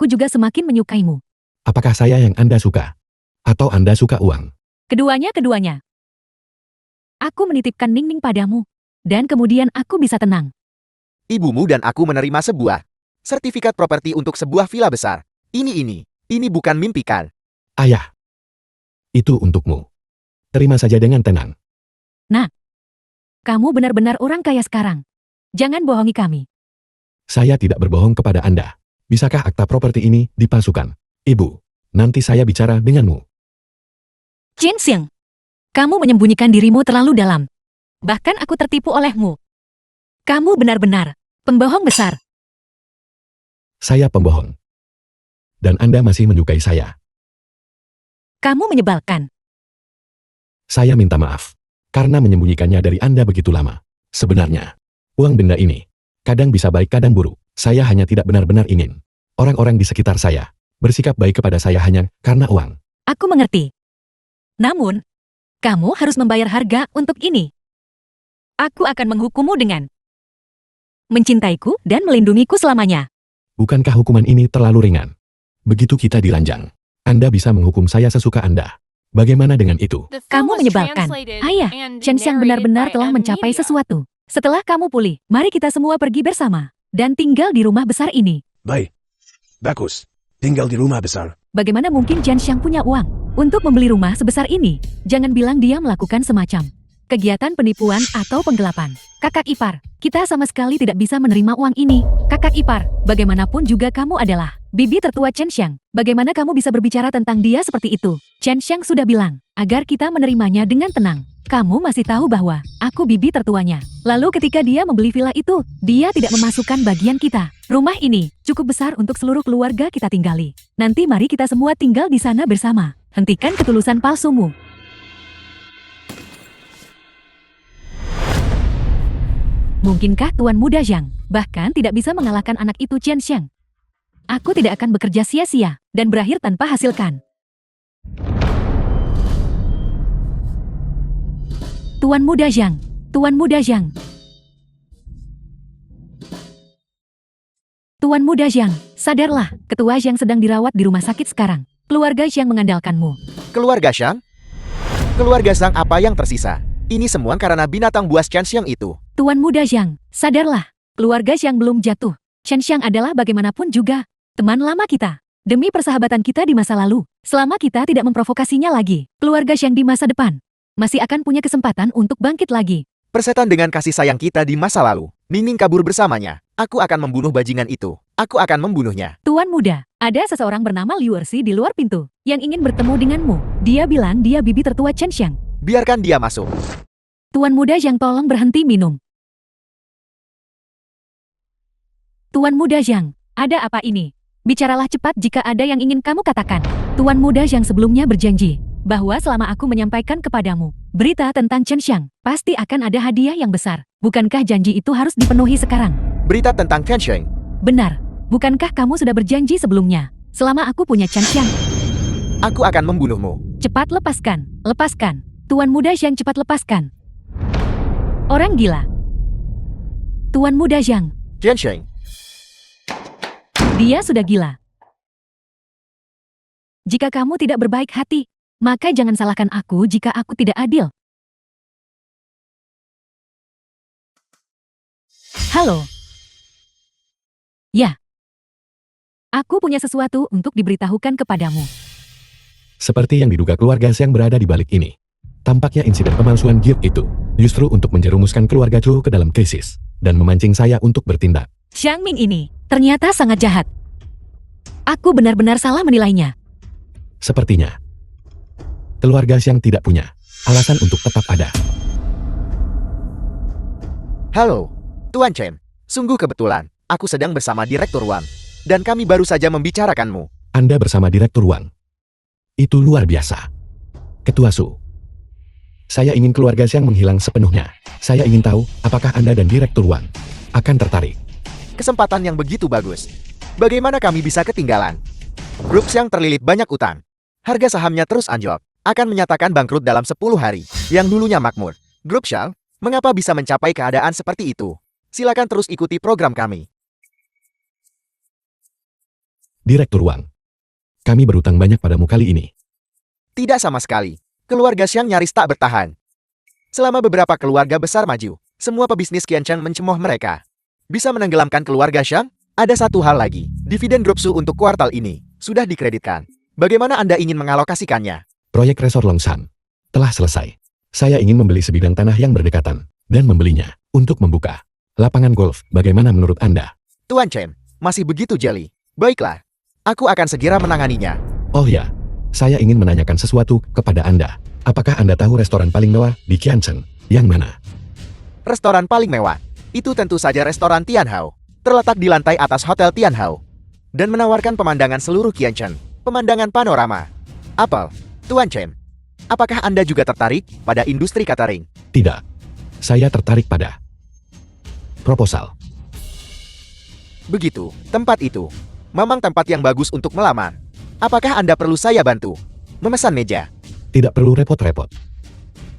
juga semakin menyukaimu. apakah saya yang Anda suka? Atau Anda suka uang? Keduanya. Aku menitipkan Ningning padamu. Dan kemudian aku bisa tenang. Ibumu dan aku menerima sebuah sertifikat properti untuk sebuah villa besar. Ini bukan mimpi kan? Ayah, itu untukmu. Terima saja dengan tenang. Kamu benar-benar orang kaya sekarang. Jangan bohongi kami. Saya tidak berbohong kepada Anda. Bisakah akta properti ini dipalsukan? Ibu, nanti saya bicara denganmu. Chen Xiang, kamu menyembunyikan dirimu terlalu dalam. Bahkan aku tertipu olehmu. Kamu benar-benar pembohong besar. Saya pembohong. Dan Anda masih menyukai saya. Kamu menyebalkan. Saya minta maaf. Karena menyembunyikannya dari Anda begitu lama. Sebenarnya, uang benda ini kadang bisa baik kadang buruk. Saya hanya tidak benar-benar ingin orang-orang di sekitar saya bersikap baik kepada saya hanya karena uang. Aku mengerti. Namun, kamu harus membayar harga untuk ini. Aku akan menghukummu dengan mencintaiku dan melindungiku selamanya. Bukankah hukuman ini terlalu ringan? Begitu kita diranjang, Anda bisa menghukum saya sesuka Anda. Bagaimana dengan itu? The film Kamu was menyebalkan. translated Ayah, and Chen Xiang narrated benar-benar by telah mencapai Media. sesuatu. Setelah kamu pulih, mari kita semua pergi bersama dan tinggal di rumah besar ini. Baik. Bagus. Tinggal di rumah besar. Bagaimana mungkin Chen Xiang punya uang untuk membeli rumah sebesar ini? Jangan bilang dia melakukan semacam kegiatan penipuan atau penggelapan. Kakak ipar, kita sama sekali tidak bisa menerima uang ini. Kakak ipar, bagaimanapun juga kamu adalah bibi tertua Chen Xiang. Bagaimana kamu bisa berbicara tentang dia seperti itu? Chen Xiang sudah bilang agar kita menerimanya dengan tenang. Kamu masih tahu bahwa aku bibi tertuanya. Lalu ketika dia membeli villa itu, dia tidak memasukkan bagian kita. Rumah ini cukup besar untuk seluruh keluarga kita tinggali. Nanti mari kita semua tinggal di sana bersama. Hentikan ketulusan palsumu. Mungkinkah Tuan Muda Zhang bahkan tidak bisa mengalahkan anak itu Chen Xiang? Aku tidak akan bekerja sia-sia dan berakhir tanpa hasilkan. Tuan Muda Zhang, Tuan Muda Zhang. Tuan Muda Zhang, sadarlah, Ketua Zhang sedang dirawat di rumah sakit sekarang. Keluarga Zhang mengandalkanmu. Keluarga Shang? Keluarga Shang apa yang tersisa? Ini semua karena binatang buas Chen Xiang itu. Tuan Muda Zhang, sadarlah, keluarga Zhang belum jatuh. Chen Xiang adalah bagaimanapun juga teman lama kita. Demi persahabatan kita di masa lalu, selama kita tidak memprovokasinya lagi, keluarga Zhang di masa depan masih akan punya kesempatan untuk bangkit lagi. Persetan dengan kasih sayang kita di masa lalu. Nining kabur bersamanya. Aku akan membunuh bajingan itu. Aku akan membunuhnya. Tuan Muda, ada seseorang bernama Liu Ersi di luar pintu yang ingin bertemu denganmu. Dia bilang dia bibi tertua Chen Xiang. Biarkan dia masuk. Tuan Muda Zhang, tolong berhenti minum. Tuan Muda Zhang, ada apa ini? Bicaralah cepat jika ada yang ingin kamu katakan. Tuan Muda Zhang sebelumnya berjanji bahwa selama aku menyampaikan kepadamu berita tentang Chen Xiang, pasti akan ada hadiah yang besar. Bukankah janji itu harus dipenuhi sekarang? Berita tentang Chen Xiang. Benar. Bukankah kamu sudah berjanji sebelumnya? Selama aku punya Chen Xiang. Aku akan membunuhmu. Cepat lepaskan. Lepaskan. Tuan Muda Zhang, cepat lepaskan. Orang gila. Tuan Muda Zhang. Chen Xiang. Dia sudah gila. Jika kamu tidak berbaik hati, maka jangan salahkan aku jika aku tidak adil. Halo. Ya. Aku punya sesuatu untuk diberitahukan kepadamu. Seperti yang diduga keluarga Xiang berada di balik ini. Tampaknya insiden pemalsuan gift itu justru untuk menjerumuskan keluarga Zhou ke dalam krisis dan memancing saya untuk bertindak. Xiang Ming ini ternyata sangat jahat. Aku benar-benar salah menilainya. Sepertinya keluarga Xiang tidak punya alasan untuk tetap ada. Halo, Tuan Chen. Sungguh kebetulan, aku sedang bersama Direktur Wang. Dan kami baru saja membicarakanmu. Anda bersama Direktur Wang. Itu luar biasa. Ketua Su. Saya ingin keluarga Xiang menghilang sepenuhnya. Saya ingin tahu apakah Anda dan Direktur Wang akan tertarik. Kesempatan yang begitu bagus. Bagaimana kami bisa ketinggalan? Grup Xiang terlilit banyak utang. Harga sahamnya terus anjlok. Akan menyatakan bangkrut dalam 10 hari. Yang dulunya makmur. Grup Xiang, mengapa bisa mencapai keadaan seperti itu? Silakan terus ikuti program kami. Direktur Wang. Kami berutang banyak padamu kali ini. Tidak sama sekali. Keluarga Xiang nyaris tak bertahan. Selama beberapa keluarga besar maju, semua pebisnis Qiancheng mencemooh mereka. Bisa menenggelamkan keluarga Xiang? Ada satu hal lagi. Dividen Grup Su untuk kuartal ini sudah dikreditkan. Bagaimana Anda ingin mengalokasikannya? Proyek Resort Longshan telah selesai. Saya ingin membeli sebidang tanah yang berdekatan dan membelinya untuk membuka lapangan golf. Bagaimana menurut Anda? Tuan Chen, masih begitu jeli. Baiklah, aku akan segera menanganinya. Oh ya, saya ingin menanyakan sesuatu kepada Anda. Apakah Anda tahu restoran paling mewah di Qiancheng? Yang mana? Restoran paling mewah? Itu tentu saja restoran Tianhao. Terletak di lantai atas Hotel Tianhao. Dan menawarkan pemandangan seluruh Qiancheng. Pemandangan panorama. Apel, Tuan Chen, apakah Anda juga tertarik pada industri catering? Tidak. Saya tertarik pada proposal. Begitu, tempat itu. Memang tempat yang bagus untuk melamar. Apakah Anda perlu saya bantu? Memesan meja. Tidak perlu repot-repot.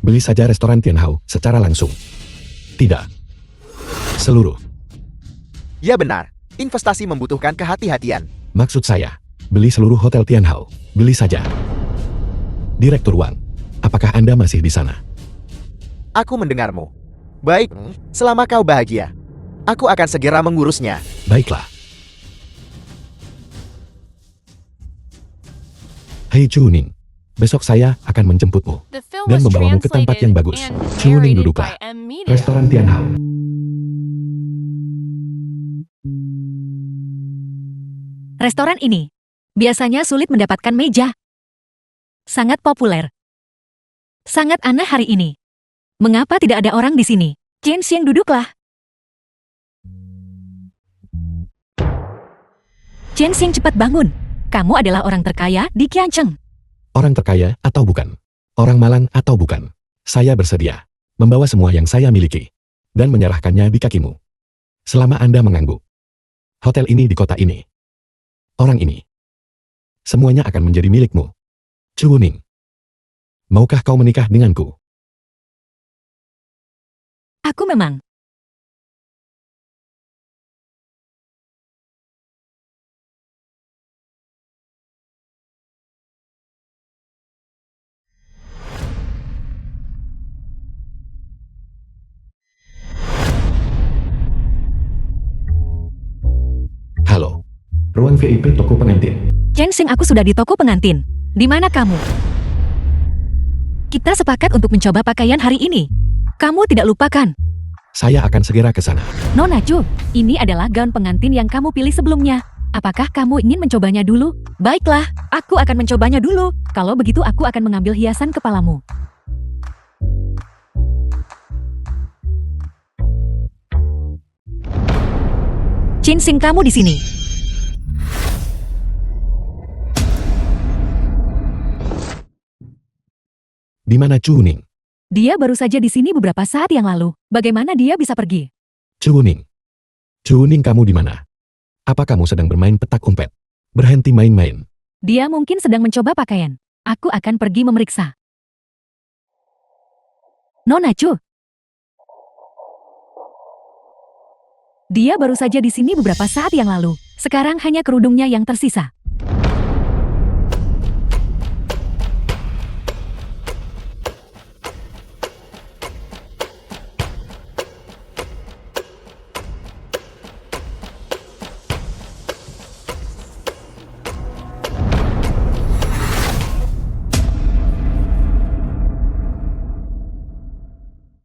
Beli saja restoran Tianhao secara langsung. Tidak. Seluruh. Ya benar, investasi membutuhkan kehati-hatian. Maksud saya, beli seluruh Hotel Tianhao. Beli saja. Direktur Wang, apakah Anda masih di sana? Aku mendengarmu. Baik, selama kau bahagia. Aku akan segera mengurusnya. Baiklah. Hei Chuning, besok saya akan menjemputmu The film dan was membawamu ke tempat yang bagus. translated and Chuning, narrated duduklah. by M. Media. Restoran Tianhao. Restoran ini biasanya sulit mendapatkan meja. Sangat populer. Sangat aneh hari ini. Mengapa tidak ada orang di sini? Chen Xiang, duduklah. Chen Xiang, cepat bangun. Kamu adalah orang terkaya di Qiancheng. Orang terkaya atau bukan? Orang malang atau bukan? Saya bersedia membawa semua yang saya miliki dan menyerahkannya di kakimu. Selama Anda mengangguk. Hotel ini di kota ini. Orang ini. Semuanya akan menjadi milikmu. Chu Wuning. Maukah kau menikah denganku? Aku memang. Halo. Ruang VIP toko pengantin. Chen Xiang, aku sudah di toko pengantin. Di mana kamu? Kita sepakat untuk mencoba pakaian hari ini. Kamu tidak lupakan. Saya akan segera ke sana. Nona Chu, ini adalah gaun pengantin yang kamu pilih sebelumnya. Apakah kamu ingin mencobanya dulu? Baiklah, aku akan mencobanya dulu. Kalau begitu aku akan mengambil hiasan kepalamu. Chen Xiang, kamu di sini. Di mana Chu Wuning? Dia baru saja di sini beberapa saat yang lalu. Bagaimana dia bisa pergi? Chu Wuning. Chu Wuning, kamu di mana? Apa kamu sedang bermain petak umpet? Berhenti main-main. Dia mungkin sedang mencoba pakaian. Aku akan pergi memeriksa. Nona Chu. Dia baru saja di sini beberapa saat yang lalu. Sekarang hanya kerudungnya yang tersisa.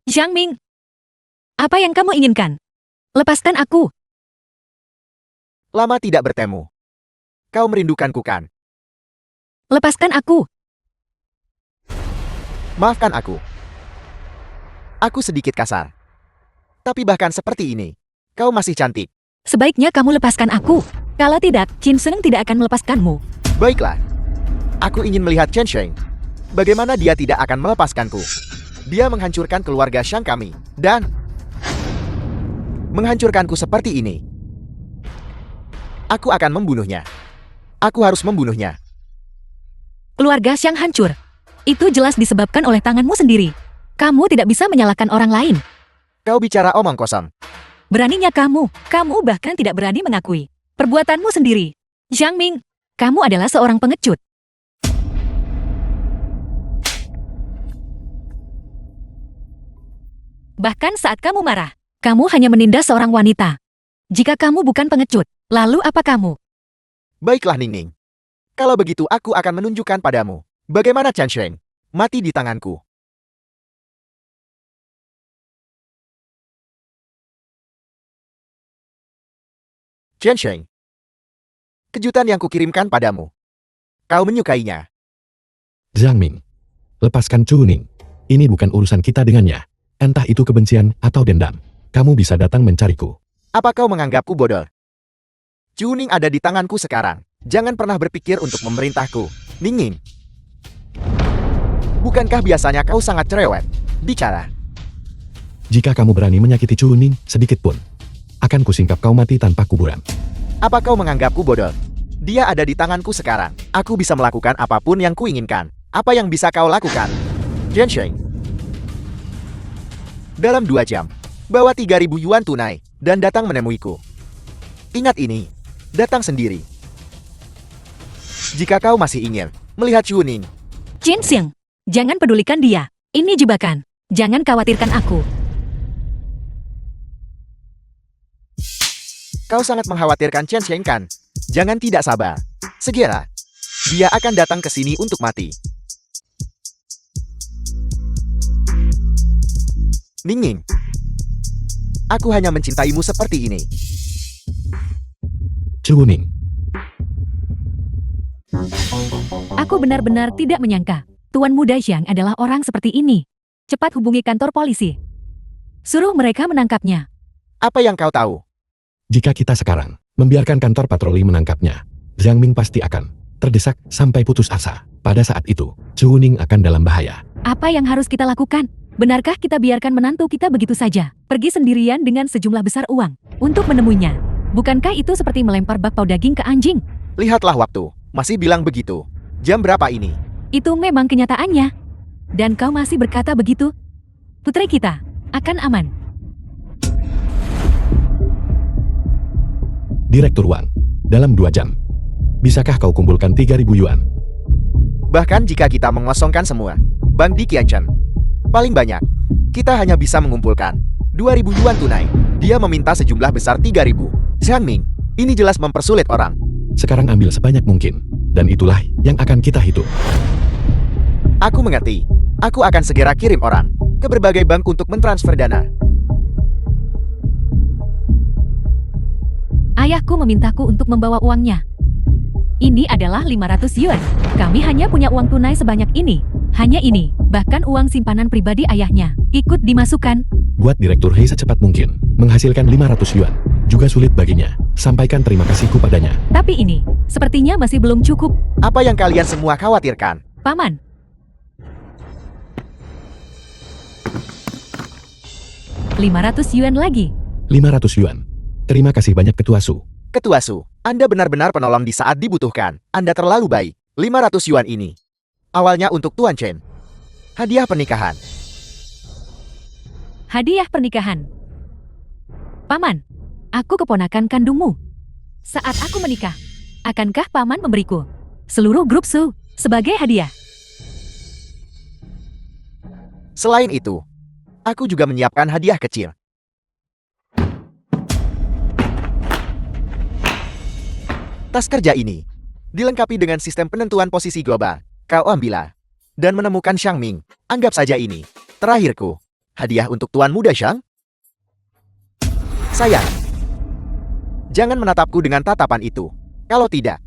Zhang Ming, apa yang kamu inginkan? Lepaskan aku. Lama tidak bertemu. Kau merindukanku kan? Lepaskan aku. Maafkan aku. Aku sedikit kasar. Tapi bahkan seperti ini, kau masih cantik. Sebaiknya kamu lepaskan aku. Kalau tidak, Qin Sheng tidak akan melepaskanmu. Baiklah. Aku ingin melihat Chen Sheng. Bagaimana dia tidak akan melepaskanku. Dia menghancurkan keluarga Shang kami. Dan menghancurkanku seperti ini. Aku akan membunuhnya. Aku harus membunuhnya. Keluarga Shang hancur. Itu jelas disebabkan oleh tanganmu sendiri. Kamu tidak bisa menyalahkan orang lain. Kau bicara omong kosong. Beraninya kamu bahkan tidak berani mengakui perbuatanmu sendiri. Zhang Ming, kamu adalah seorang pengecut. Bahkan saat kamu marah, kamu hanya menindas seorang wanita. Jika kamu bukan pengecut, lalu apa kamu? Baiklah Ningning. Kalau begitu aku akan menunjukkan padamu. Bagaimana Chen Sheng mati di tanganku. Chen Sheng. Kejutan yang kukirimkan padamu. Kau menyukainya. Zhang Ming. Lepaskan Chu Wuning. Ini bukan urusan kita dengannya. Entah itu kebencian atau dendam. Kamu bisa datang mencariku. Apa kau menganggapku bodoh? Chu Ning ada di tanganku sekarang. Jangan pernah berpikir untuk memerintahku. Ningning. Bukankah biasanya kau sangat cerewet? Bicara. Jika kamu berani menyakiti Chu Wuning sedikit pun, akan kusingkap kau mati tanpa kuburan. Apa kau menganggapku bodoh? Dia ada di tanganku sekarang. Aku bisa melakukan apapun yang kuinginkan. Apa yang bisa kau lakukan? Chen Sheng. Dalam 2 jam, bawa 3.000 yuan tunai, dan datang menemuiku. Ingat ini, datang sendiri. Jika kau masih ingin melihat Chu Ning, Qin Sheng, jangan pedulikan dia. Ini jebakan. Jangan khawatirkan aku. kau sangat mengkhawatirkan Chen Sheng kan? Jangan tidak sabar. Segera, dia akan datang ke sini untuk mati. Ningning, aku hanya mencintaimu seperti ini. Chu Wuning. Aku benar-benar tidak menyangka Tuan Muda Zhang adalah orang seperti ini. Cepat hubungi kantor polisi. Suruh mereka menangkapnya. Apa yang kau tahu? Jika kita sekarang membiarkan kantor patroli menangkapnya, Zhang Ming pasti akan terdesak sampai putus asa. Pada saat itu, Chu Ning akan dalam bahaya. Apa yang harus kita lakukan? Benarkah kita biarkan menantu kita begitu saja pergi sendirian dengan sejumlah besar uang untuk menemuinya? Bukankah itu seperti melempar bakpao daging ke anjing? Lihatlah waktu. Masih bilang begitu. Jam berapa ini? Itu memang kenyataannya. Dan kau masih berkata begitu? Putri kita akan aman. Direktur Wang, dalam 2 jam, bisakah kau kumpulkan 3.000 yuan? Bahkan jika kita mengosongkan semua bank di Qianchen, paling banyak, kita hanya bisa mengumpulkan 2.000 yuan tunai. Dia meminta sejumlah besar 3.000. Zhang Ming, ini jelas mempersulit orang. Sekarang ambil sebanyak mungkin, dan itulah yang akan kita hitung. Aku mengerti. Aku akan segera kirim orang ke berbagai bank untuk mentransfer dana. Ayahku memintaku untuk membawa uangnya. Ini adalah 500 yuan. Kami hanya punya uang tunai sebanyak ini. Hanya ini, bahkan uang simpanan pribadi ayahnya ikut dimasukkan. Buat Direktur Hei secepat mungkin menghasilkan 500 yuan. Juga sulit baginya. Sampaikan terima kasihku padanya. Tapi ini, sepertinya masih belum cukup. Apa yang kalian semua khawatirkan? Paman. 500 yuan lagi. 500 yuan. Terima kasih banyak Ketua Su. Ketua Su, Anda benar-benar penolong di saat dibutuhkan. Anda terlalu baik. 500 yuan ini. Awalnya untuk Tuan Chen. Hadiah pernikahan. Hadiah pernikahan. Paman, aku keponakan kandungmu. Saat aku menikah, akankah Paman memberiku seluruh grup Su sebagai hadiah? Selain itu, aku juga menyiapkan hadiah kecil. Tas kerja ini dilengkapi dengan sistem penentuan posisi global. Kau ambillah dan menemukan Xiang Ming. Anggap saja ini terakhirku. Hadiah untuk Tuan Muda Xiang. Sayang, jangan menatapku dengan tatapan itu. Kalau tidak,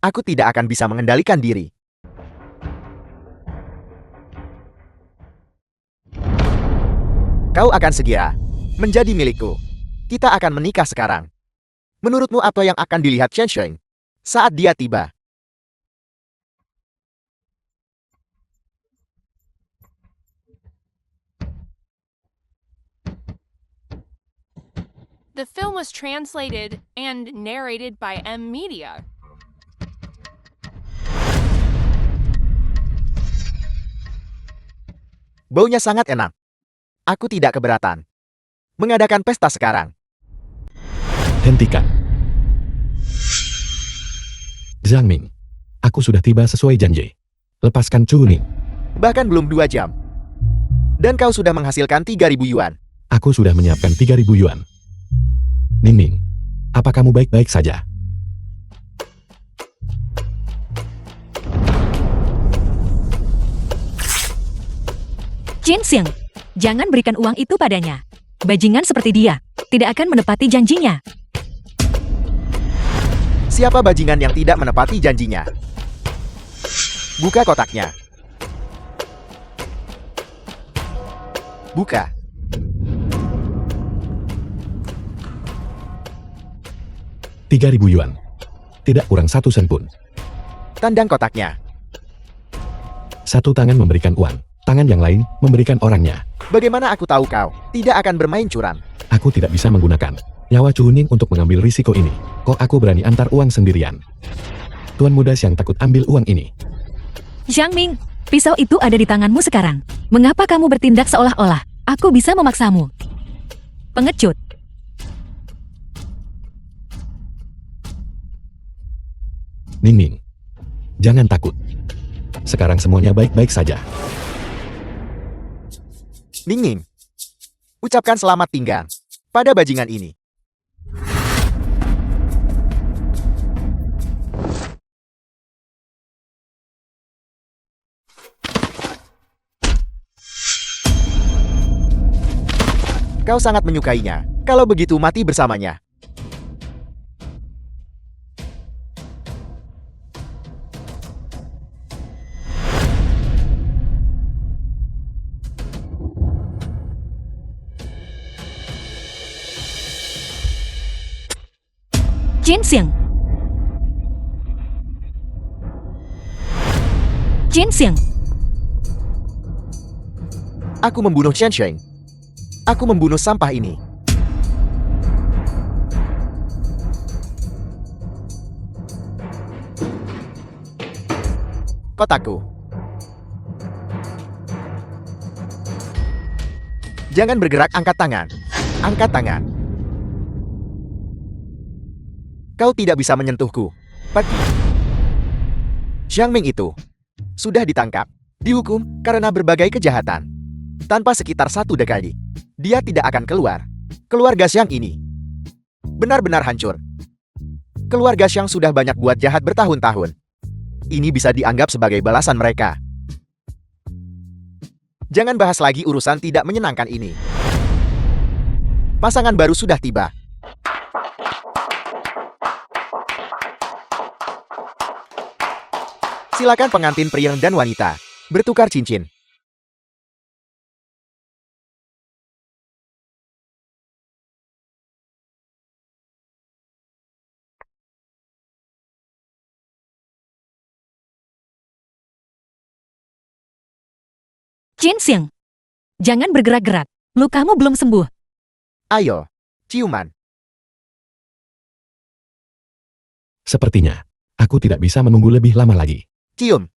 aku tidak akan bisa mengendalikan diri. Kau akan segera menjadi milikku. Kita akan menikah sekarang. Menurutmu apa yang akan dilihat Chen Sheng saat dia tiba? The film was translated and narrated by M Media. Baunya sangat enak. Aku tidak keberatan mengadakan pesta sekarang. Hentikan. Zhang Ming, aku sudah tiba sesuai janji. Lepaskan Chu Ning. Bahkan belum 2 jam. Dan kau sudah menghasilkan 3.000 yuan. Aku sudah menyiapkan 3.000 yuan. Ning Ning, apa kamu baik-baik saja? Jin Xiang, jangan berikan uang itu padanya. Bajingan seperti dia tidak akan menepati janjinya. Siapa bajingan yang tidak menepati janjinya? Buka kotaknya. Buka. Rp3.000 yuan. Tidak kurang 1 sen pun. Tandang kotaknya. Satu tangan memberikan uang, tangan yang lain memberikan orangnya. Bagaimana aku tahu kau tidak akan bermain curang? Aku tidak bisa menggunakan nyawa Chu Ning untuk mengambil risiko ini. Kok aku berani antar uang sendirian? Tuan Muda Xiang takut ambil uang ini. Zhang Ming, pisau itu ada di tanganmu sekarang. Mengapa kamu bertindak seolah-olah aku bisa memaksamu? Pengecut. Ning Ning, jangan takut. Sekarang semuanya baik-baik saja. Ning Ning, ucapkan selamat tinggal pada bajingan ini. Kau sangat menyukainya. Kalau begitu mati bersamanya. Jinxiang. Jinxiang. Aku membunuh Chen Sheng. Aku membunuh sampah ini. Kotaku. Jangan bergerak, angkat tangan. Angkat tangan. Kau tidak bisa menyentuhku. Pergi. Xiang Ming itu sudah ditangkap, dihukum karena berbagai kejahatan. Tanpa sekitar 1 dekade, dia tidak akan keluar. Keluarga Xiang ini benar-benar hancur. Keluarga Xiang sudah banyak buat jahat bertahun-tahun. Ini bisa dianggap sebagai balasan mereka. Jangan bahas lagi urusan tidak menyenangkan ini. Pasangan baru sudah tiba. Silakan pengantin pria dan wanita bertukar cincin. Jinxiang. Jangan bergerak-gerak. Lukamu belum sembuh. Ayo, ciuman. Sepertinya, aku tidak bisa menunggu lebih lama lagi. Cium.